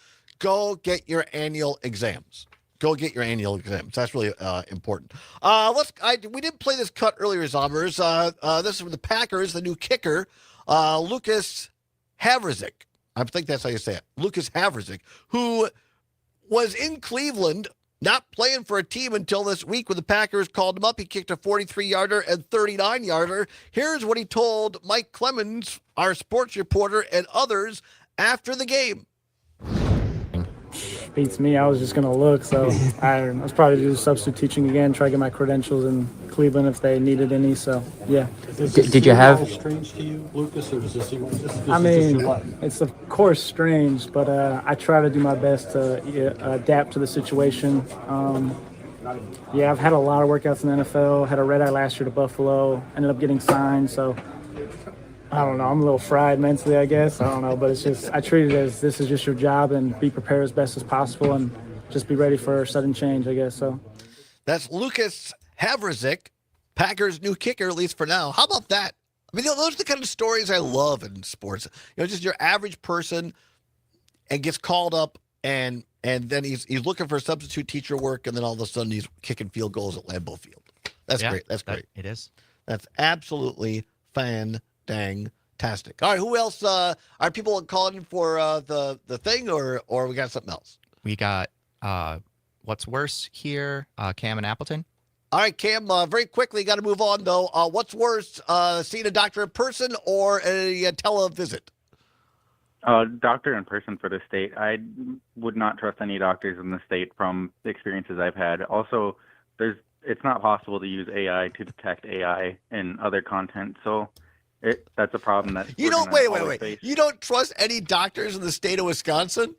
Go get your annual exams. Go get your annual exams. That's really important. We didn't play this cut earlier, Zombers. This is from the Packers, the new kicker, Lucas Havrizik. I think that's how you say it. Lucas Havrizik, who was in Cleveland, not playing for a team until this week when the Packers called him up. He kicked a 43-yarder and 39-yarder. Here's what he told Mike Clemens, our sports reporter, and others after the game. Beats me. I was just going to look, so I was probably do substitute teaching again, try to get my credentials in Cleveland if they needed any. So, yeah. Did you have? Strange to you, Lucas, or is this I mean, it's of course strange, but I try to do my best to adapt to the situation. Yeah, I've had a lot of workouts in the NFL. Had a red eye last year to Buffalo. Ended up getting signed, so. I don't know. I'm a little fried mentally, I guess. I don't know, but it's just I treat it as this is just your job and be prepared as best as possible and just be ready for sudden change, I guess. So that's Lucas Havrizik, Packers' new kicker, at least for now. How about that? I mean, those are the kind of stories I love in sports. Just your average person and gets called up and then he's looking for substitute teacher work, and then all of a sudden he's kicking field goals at Lambeau Field. That's great. That's great. It is. That's absolutely fantastic. All right, who else? Are people calling for the thing, or we got something else? We got what's worse here, Cam and Appleton. All right, Cam, very quickly, got to move on, though. What's worse, seeing a doctor in person or a televisit? Doctor in person for the state. I would not trust any doctors in the state from the experiences I've had. Also, it's not possible to use AI to detect AI in other content, so that's a problem that wait. You don't trust any doctors in the state of Wisconsin?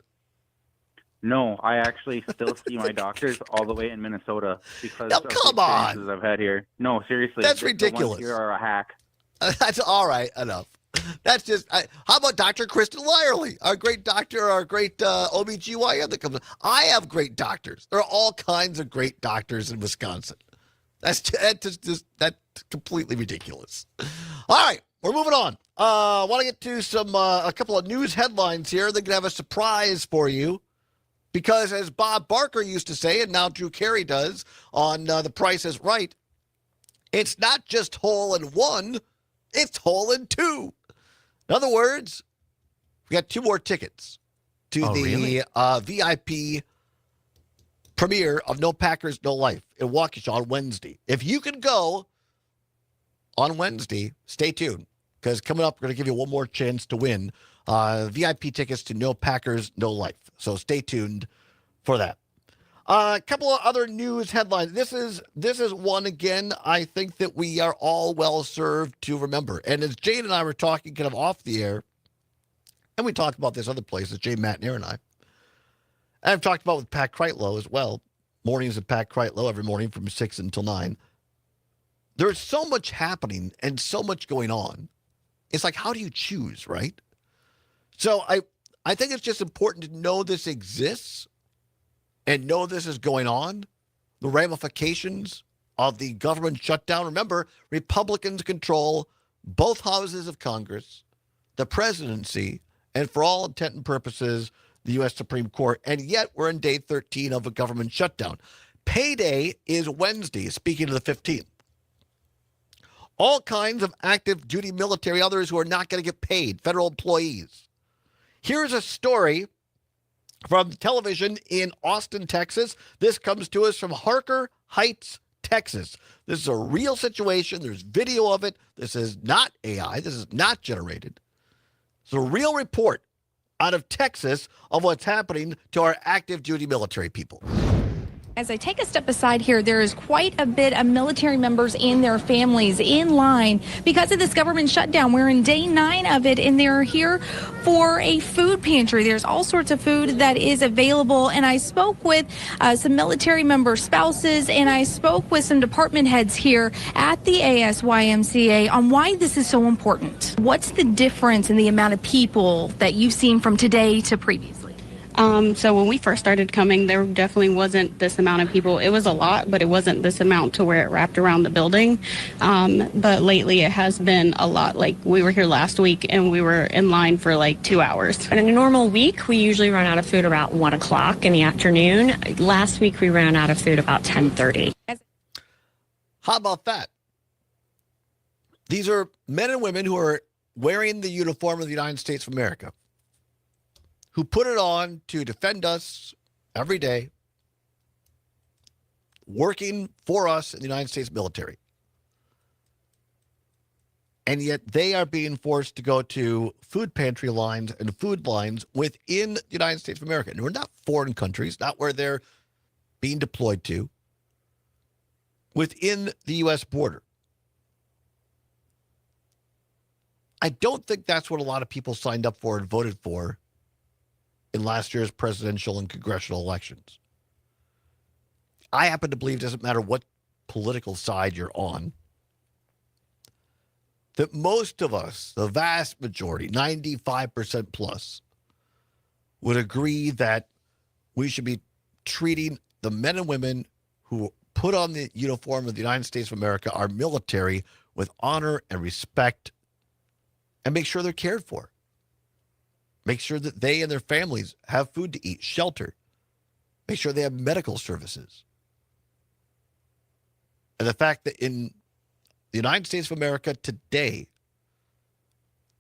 No, I actually still see my doctors all the way in Minnesota because now, of come the on. experiences I've had here. No, seriously. That's the ridiculous. ones here are a hack. That's all right. Enough. That's just, how about Dr. Kristen Lyerly, our great doctor, our great OBGYN that comes in? I have great doctors. There are all kinds of great doctors in Wisconsin. That's completely ridiculous. All right, we're moving on. I want to get to a couple of news headlines here. They're going to have a surprise for you because, as Bob Barker used to say, and now Drew Carey does on The Price is Right, it's not just hole in one, it's hole in two. In other words, we got 2 more tickets to the VIP premiere of No Packers, No Life in Waukesha on Wednesday. If you can go on Wednesday, stay tuned, because coming up, we're going to give you one more chance to win VIP tickets to No Packers, No Life. So stay tuned for that. A couple of other news headlines. This is one, again, I think that we are all well served to remember. And as Jane and I were talking kind of off the air, and we talked about this other places, Jane, Matt, and Aaron and I've talked about with Pat Kreitlow as well. Mornings with Pat Kreitlow every morning from 6 until 9. There's so much happening and so much going on. It's like, how do you choose, right? So I think it's just important to know this exists and know this is going on, the ramifications of the government shutdown. Remember, Republicans control both houses of Congress, the presidency, and for all intent and purposes, the U.S. Supreme Court. And yet we're in day 13 of a government shutdown. Payday is Wednesday, speaking of the 15th. All kinds of active duty military, others who are not going to get paid, federal employees. Here's a story from television in Austin, Texas. This comes to us from Harker Heights, Texas. This is a real situation. There's video of it. This is not AI. This is not generated. It's a real report out of Texas of what's happening to our active duty military people. As I take a step aside here, there is quite a bit of military members and their families in line because of this government shutdown. We're in day 9 of it, and they're here for a food pantry. There's all sorts of food that is available, and I spoke with some military member spouses, and I spoke with some department heads here at the ASYMCA on why this is so important. What's the difference in the amount of people that you've seen from today to previously? So when we first started coming, there definitely wasn't this amount of people. It was a lot, but it wasn't this amount to where it wrapped around the building. But lately it has been a lot. Like we were here last week and we were in line for like 2 hours. In a normal week, we usually run out of food about 1 o'clock in the afternoon. Last week we ran out of food about 10:30. How about that? These are men and women who are wearing the uniform of the United States of America, who put it on to defend us every day, working for us in the United States military. And yet they are being forced to go to food pantry lines and food lines within the United States of America. And we're not foreign countries, not where they're being deployed to, within the U.S. border. I don't think that's what a lot of people signed up for and voted for in last year's presidential and congressional elections. I happen to believe it doesn't matter what political side you're on, that most of us, the vast majority, 95% plus, would agree that we should be treating the men and women who put on the uniform of the United States of America, our military, with honor and respect, and make sure they're cared for. Make sure that they and their families have food to eat, shelter. Make sure they have medical services. And the fact that in the United States of America today,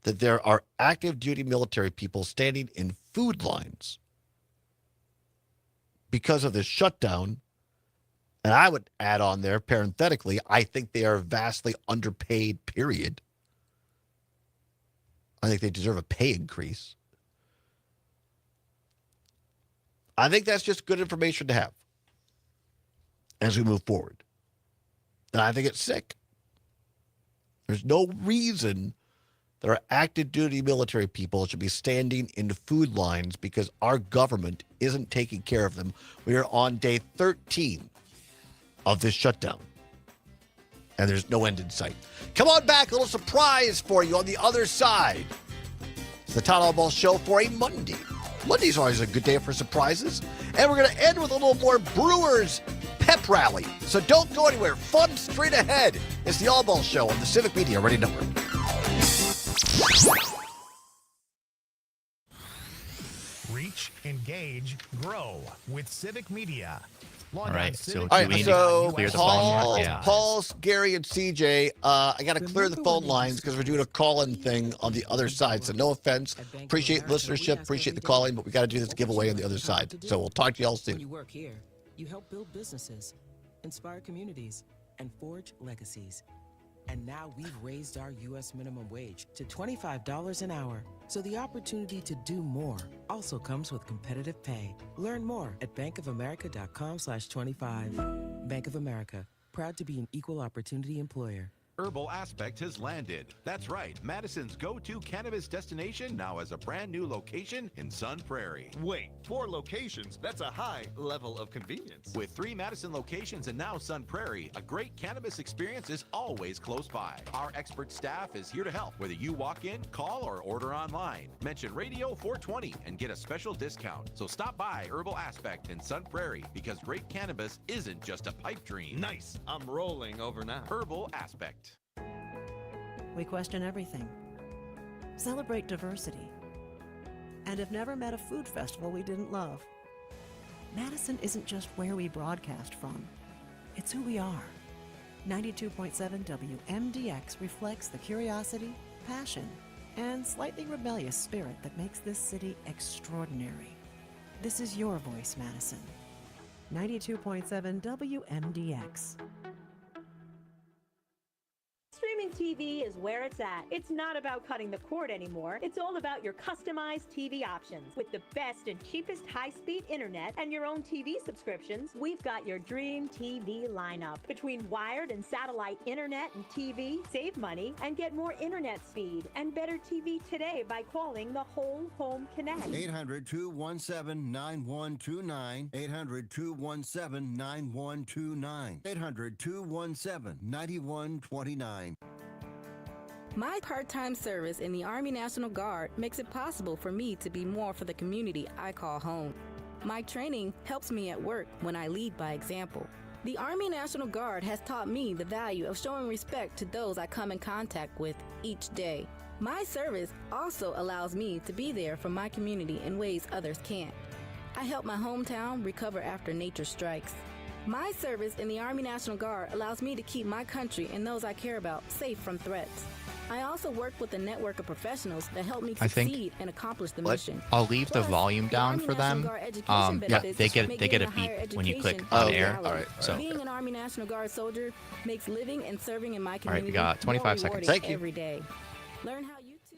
that there are active duty military people standing in food lines because of this shutdown. And I would add on there, parenthetically, I think they are vastly underpaid, period. I think they deserve a pay increase. I think that's just good information to have as we move forward. And I think it's sick. There's no reason that our active duty military people should be standing in food lines because our government isn't taking care of them. We are on day 13 of this shutdown, and there's no end in sight. Come on back, a little surprise for you on the other side. It's the Todd Allbaugh Show for a Monday. Monday's always a good day for surprises. And we're going to end with a little more Brewers pep rally. So don't go anywhere. Fun straight ahead. It's the Allbaugh Show on the Civic Media Radio Network. Reach, engage, grow with Civic Media. All right, so All right, so clear the phone? Yeah. Paul, Gary, and CJ, I got to clear the phone lines because we're doing a call-in thing on the other side. So no offense. Appreciate listenership, appreciate the calling, but we got to do this giveaway on the other side. So we'll talk to y'all soon. When you work here, you help build businesses, inspire communities, and forge legacies. And now we've raised our U.S. minimum wage to $25 an hour. So the opportunity to do more also comes with competitive pay. Learn more at bankofamerica.com/25. Bank of America, proud to be an equal opportunity employer. Herbal Aspect has landed. That's right, Madison's go-to cannabis destination now has a brand new location in Sun Prairie. Wait, 4 locations? That's a high level of convenience. With 3 Madison locations and now Sun Prairie, a great cannabis experience is always close by. Our expert staff is here to help, whether you walk in, call, or order online. Mention Radio 420 and get a special discount. So stop by Herbal Aspect in Sun Prairie because great cannabis isn't just a pipe dream. Nice. I'm rolling over now. Herbal Aspect. We question everything. Celebrate diversity. and have never met a food festival we didn't love. Madison isn't just where we broadcast from, it's who we are. 92.7 WMDX reflects the curiosity, passion, and slightly rebellious spirit that makes this city extraordinary. This is your voice, Madison. 92.7 WMDX. Streaming TV is where it's at. It's not about cutting the cord anymore. It's all about your customized TV options. With the best and cheapest high-speed internet and your own TV subscriptions, we've got your dream TV lineup. Between wired and satellite internet and TV, save money and get more internet speed and better TV today by calling the Whole Home Connect. 800-217-9129. 800-217-9129. 800-217-9129. My part-time service in the Army National Guard makes it possible for me to be more for the community I call home. My training helps me at work when I lead by example. The Army National Guard has taught me the value of showing respect to those I come in contact with each day. My service also allows me to be there for my community in ways others can't. I help my hometown recover after nature strikes. My service in the Army National Guard allows me to keep my country and those I care about safe from threats. I also work with a network of professionals that help me succeed and accomplish the mission. I'll leave the volume down for them. Yeah, they get a beep when you click on air. All right. So being an Army National Guard soldier makes living and serving in my community we got 25 seconds. Thank you. Every day. Learn how you too.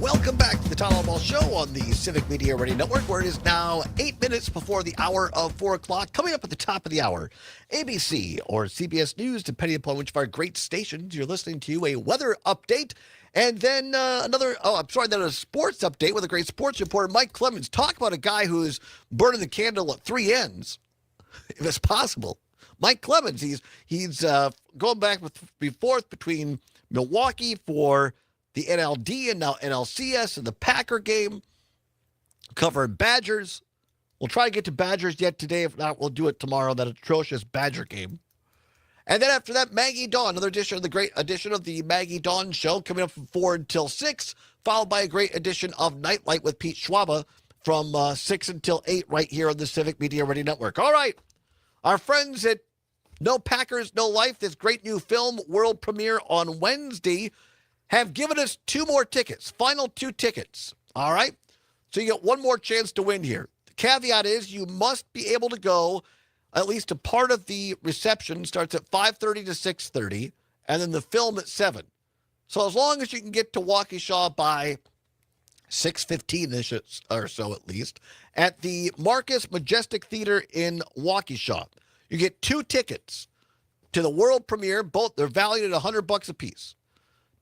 Welcome back to the Todd Allbaugh Show on the Civic Media Radio Network, where it is now 8 minutes before the hour of 4 o'clock. Coming up at the top of the hour, ABC or CBS News, depending upon which of our great stations you're listening to, a weather update, and then then a sports update with a great sports reporter, Mike Clemens. Talk about a guy who's burning the candle at three ends, if it's possible. Mike Clemens, he's going back and forth between Milwaukee for the NLD and now NLCS and the Packer game, covering Badgers. We'll try to get to Badgers yet today. If not, we'll do it tomorrow, that atrocious Badger game. And then after that, Maggie Dawn, another edition of the great edition of the Maggie Dawn Show, coming up from 4 until 6, followed by a great edition of Nightlight with Pete Schwaba from 6 until 8 right here on the Civic Media Radio Network. All right, our friends at No Packers, No Life, this great new film, world premiere on Wednesday, have given us 2 more tickets, final 2 tickets, all right? So you get one more chance to win here. The caveat is you must be able to go, at least a part of the reception starts at 5:30 to 6:30, and then the film at 7. So as long as you can get to Waukesha by 6:15-ish or so at least, at the Marcus Majestic Theater in Waukesha, you get 2 tickets to the world premiere. Both, they're valued at $100 a piece.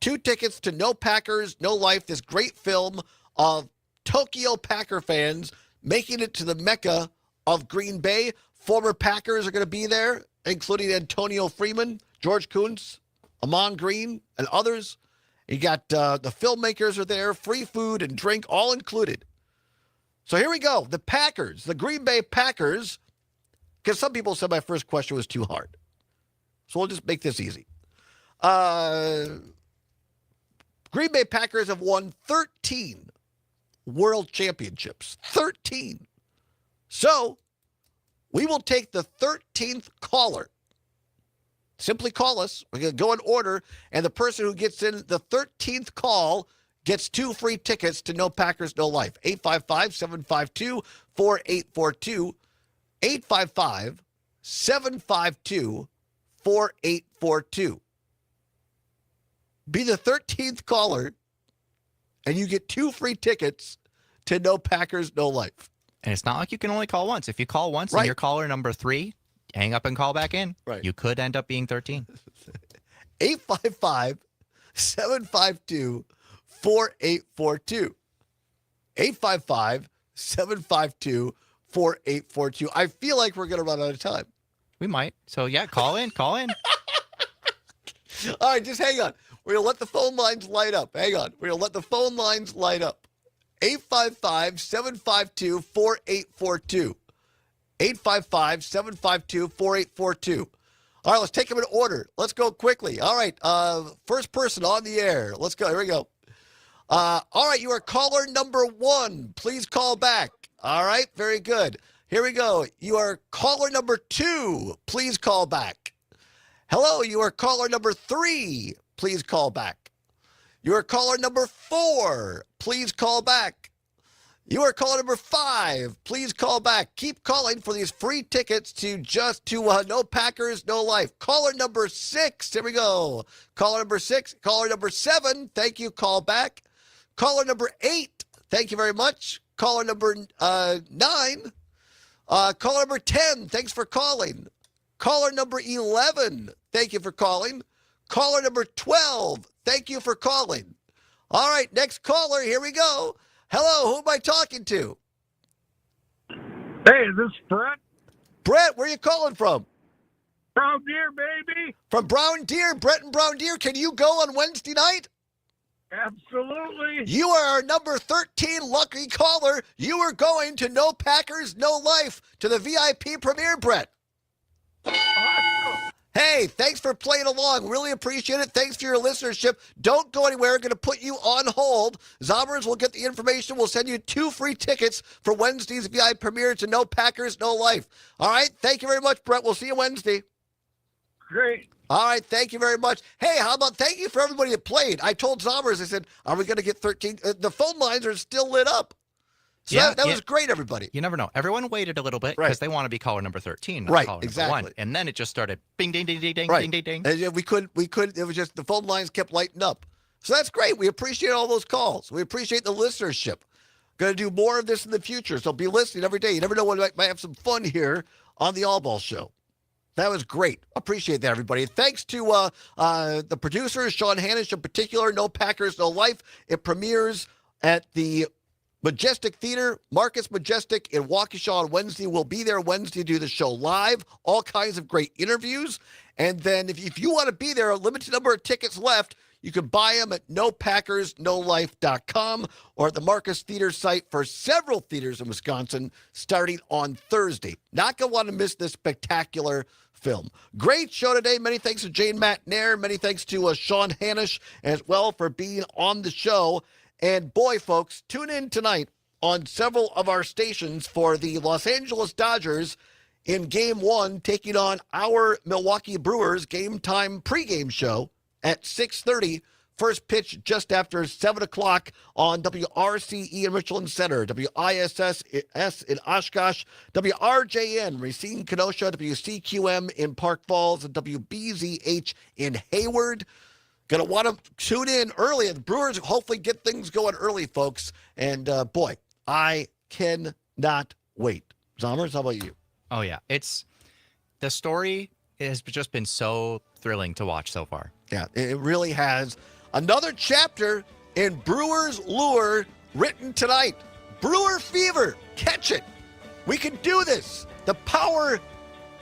2 tickets to No Packers, No Life, this great film of Tokyo Packer fans making it to the Mecca of Green Bay. Former Packers are going to be there, including Antonio Freeman, George Kuntz, Amon Green, and others. You got the filmmakers are there, free food and drink, all included. So here we go. The Packers, the Green Bay Packers, because some people said my first question was too hard. So we'll just make this easy. Green Bay Packers have won 13 world championships. 13. So we will take the 13th caller. Simply call us. We're going to go in order, and the person who gets in the 13th call gets 2 free tickets to No Packers, No Life. 855-752-4842. 855-752-4842. Be the 13th caller, and you get 2 free tickets to No Packers, No Life. And it's not like you can only call once. If you call once and you're caller number 3, hang up and call back in. Right. You could end up being 13. 855-752-4842. 855-752-4842. I feel like we're going to run out of time. We might. So, yeah, call in. Call in. All right, just hang on. We're going to let the phone lines light up. Hang on. We're going to let the phone lines light up. 855-752-4842. 855-752-4842. All right, let's take them in order. Let's go quickly. All right, first person on the air. Let's go. Here we go. All right, you are caller number 1. Please call back. All right, very good. Here we go. You are caller number 2. Please call back. Hello, you are caller number 3. Please call back. You are caller number 4. Please call back. You are caller number 5. Please call back. Keep calling for these free tickets to No Packers, No Life. Caller number 6. Here we go. Caller number 6. Caller number 7. Thank you. Call back. Caller number 8. Thank you very much. Caller number 9. Caller number 10. Thanks for calling. Caller number 11. Thank you for calling. Caller number 12. Thank you for calling. All right, next caller. Here we go. Hello, who am I talking to? Hey, is this Brett? Brett, where are you calling from? Brown Deer, baby. From Brown Deer. Brett and Brown Deer, can you go on Wednesday night? Absolutely. You are our number 13 lucky caller. You are going to No Packers, No Life to the VIP premiere, Brett. Hey, thanks for playing along. Really appreciate it. Thanks for your listenership. Don't go anywhere. We're going to put you on hold. Zombers will get the information. We'll send you 2 free tickets for Wednesday's VIP premiere to No Packers, No Life. All right. Thank you very much, Brett. We'll see you Wednesday. Great. All right. Thank you very much. Hey, how about thank you for everybody that played. I told Zombers, I said, are we going to get 13? The phone lines are still lit up. So that was great, everybody. You never know. Everyone waited a little bit because they want to be caller number 13, not right, caller exactly. number 1. And then it just started bing, ding, ding, ding, ding, right. ding, ding, ding. And we could. It was just the phone lines kept lighting up. So that's great. We appreciate all those calls. We appreciate the listenership. Going to do more of this in the future. So be listening every day. You never know when we might have some fun here on the Allbaugh Show. That was great. Appreciate that, everybody. Thanks to the producers, Sean Hannish in particular, No Packers, No Life. It premieres at the Majestic Theater, Marcus Majestic in Waukesha on Wednesday. We'll be there Wednesday to do the show live. All kinds of great interviews. And then if you want to be there, a limited number of tickets left. You can buy them at NoPackersNoLife.com or at the Marcus Theater site for several theaters in Wisconsin starting on Thursday. Not going to want to miss this spectacular film. Great show today. Many thanks to Jane Matnair. Many thanks to Sean Hannish as well for being on the show. And boy, folks, tune in tonight on several of our stations for the Los Angeles Dodgers in Game 1 taking on our Milwaukee Brewers Game Time pregame show at 6:30. First pitch just after 7 o'clock on WRCE in Richland Center, WISS in Oshkosh, WRJN, Racine, Kenosha, WCQM in Park Falls, and WBZH in Hayward. Going to want to tune in early. The Brewers hopefully get things going early, folks. And, boy, I cannot wait. Zommers, how about you? Oh, yeah. The story has just been so thrilling to watch so far. Yeah, it really has. Another chapter in Brewers Lure written tonight. Brewer Fever. Catch it. We can do this. The power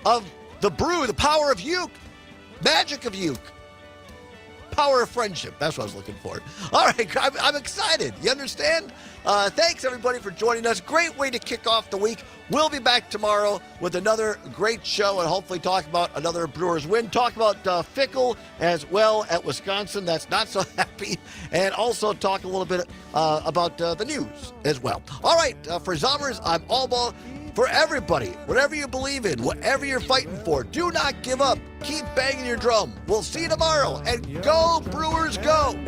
of the brew, the power of Uke, magic of Uke. Power of friendship. That's what I was looking for. All right, I'm excited. You understand? Thanks, everybody, for joining us. Great way to kick off the week. We'll be back tomorrow with another great show and hopefully talk about another Brewers win. Talk about Fickle as well at Wisconsin. That's not so happy. And also talk a little bit about the news as well. All right, for Zommers, I'm Allbaugh. For everybody, whatever you believe in, whatever you're fighting for, do not give up. Keep banging your drum. We'll see you tomorrow. And go, Brewers, go!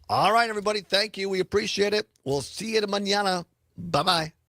All right, everybody. Thank you. We appreciate it. We'll see you mañana. Bye-bye.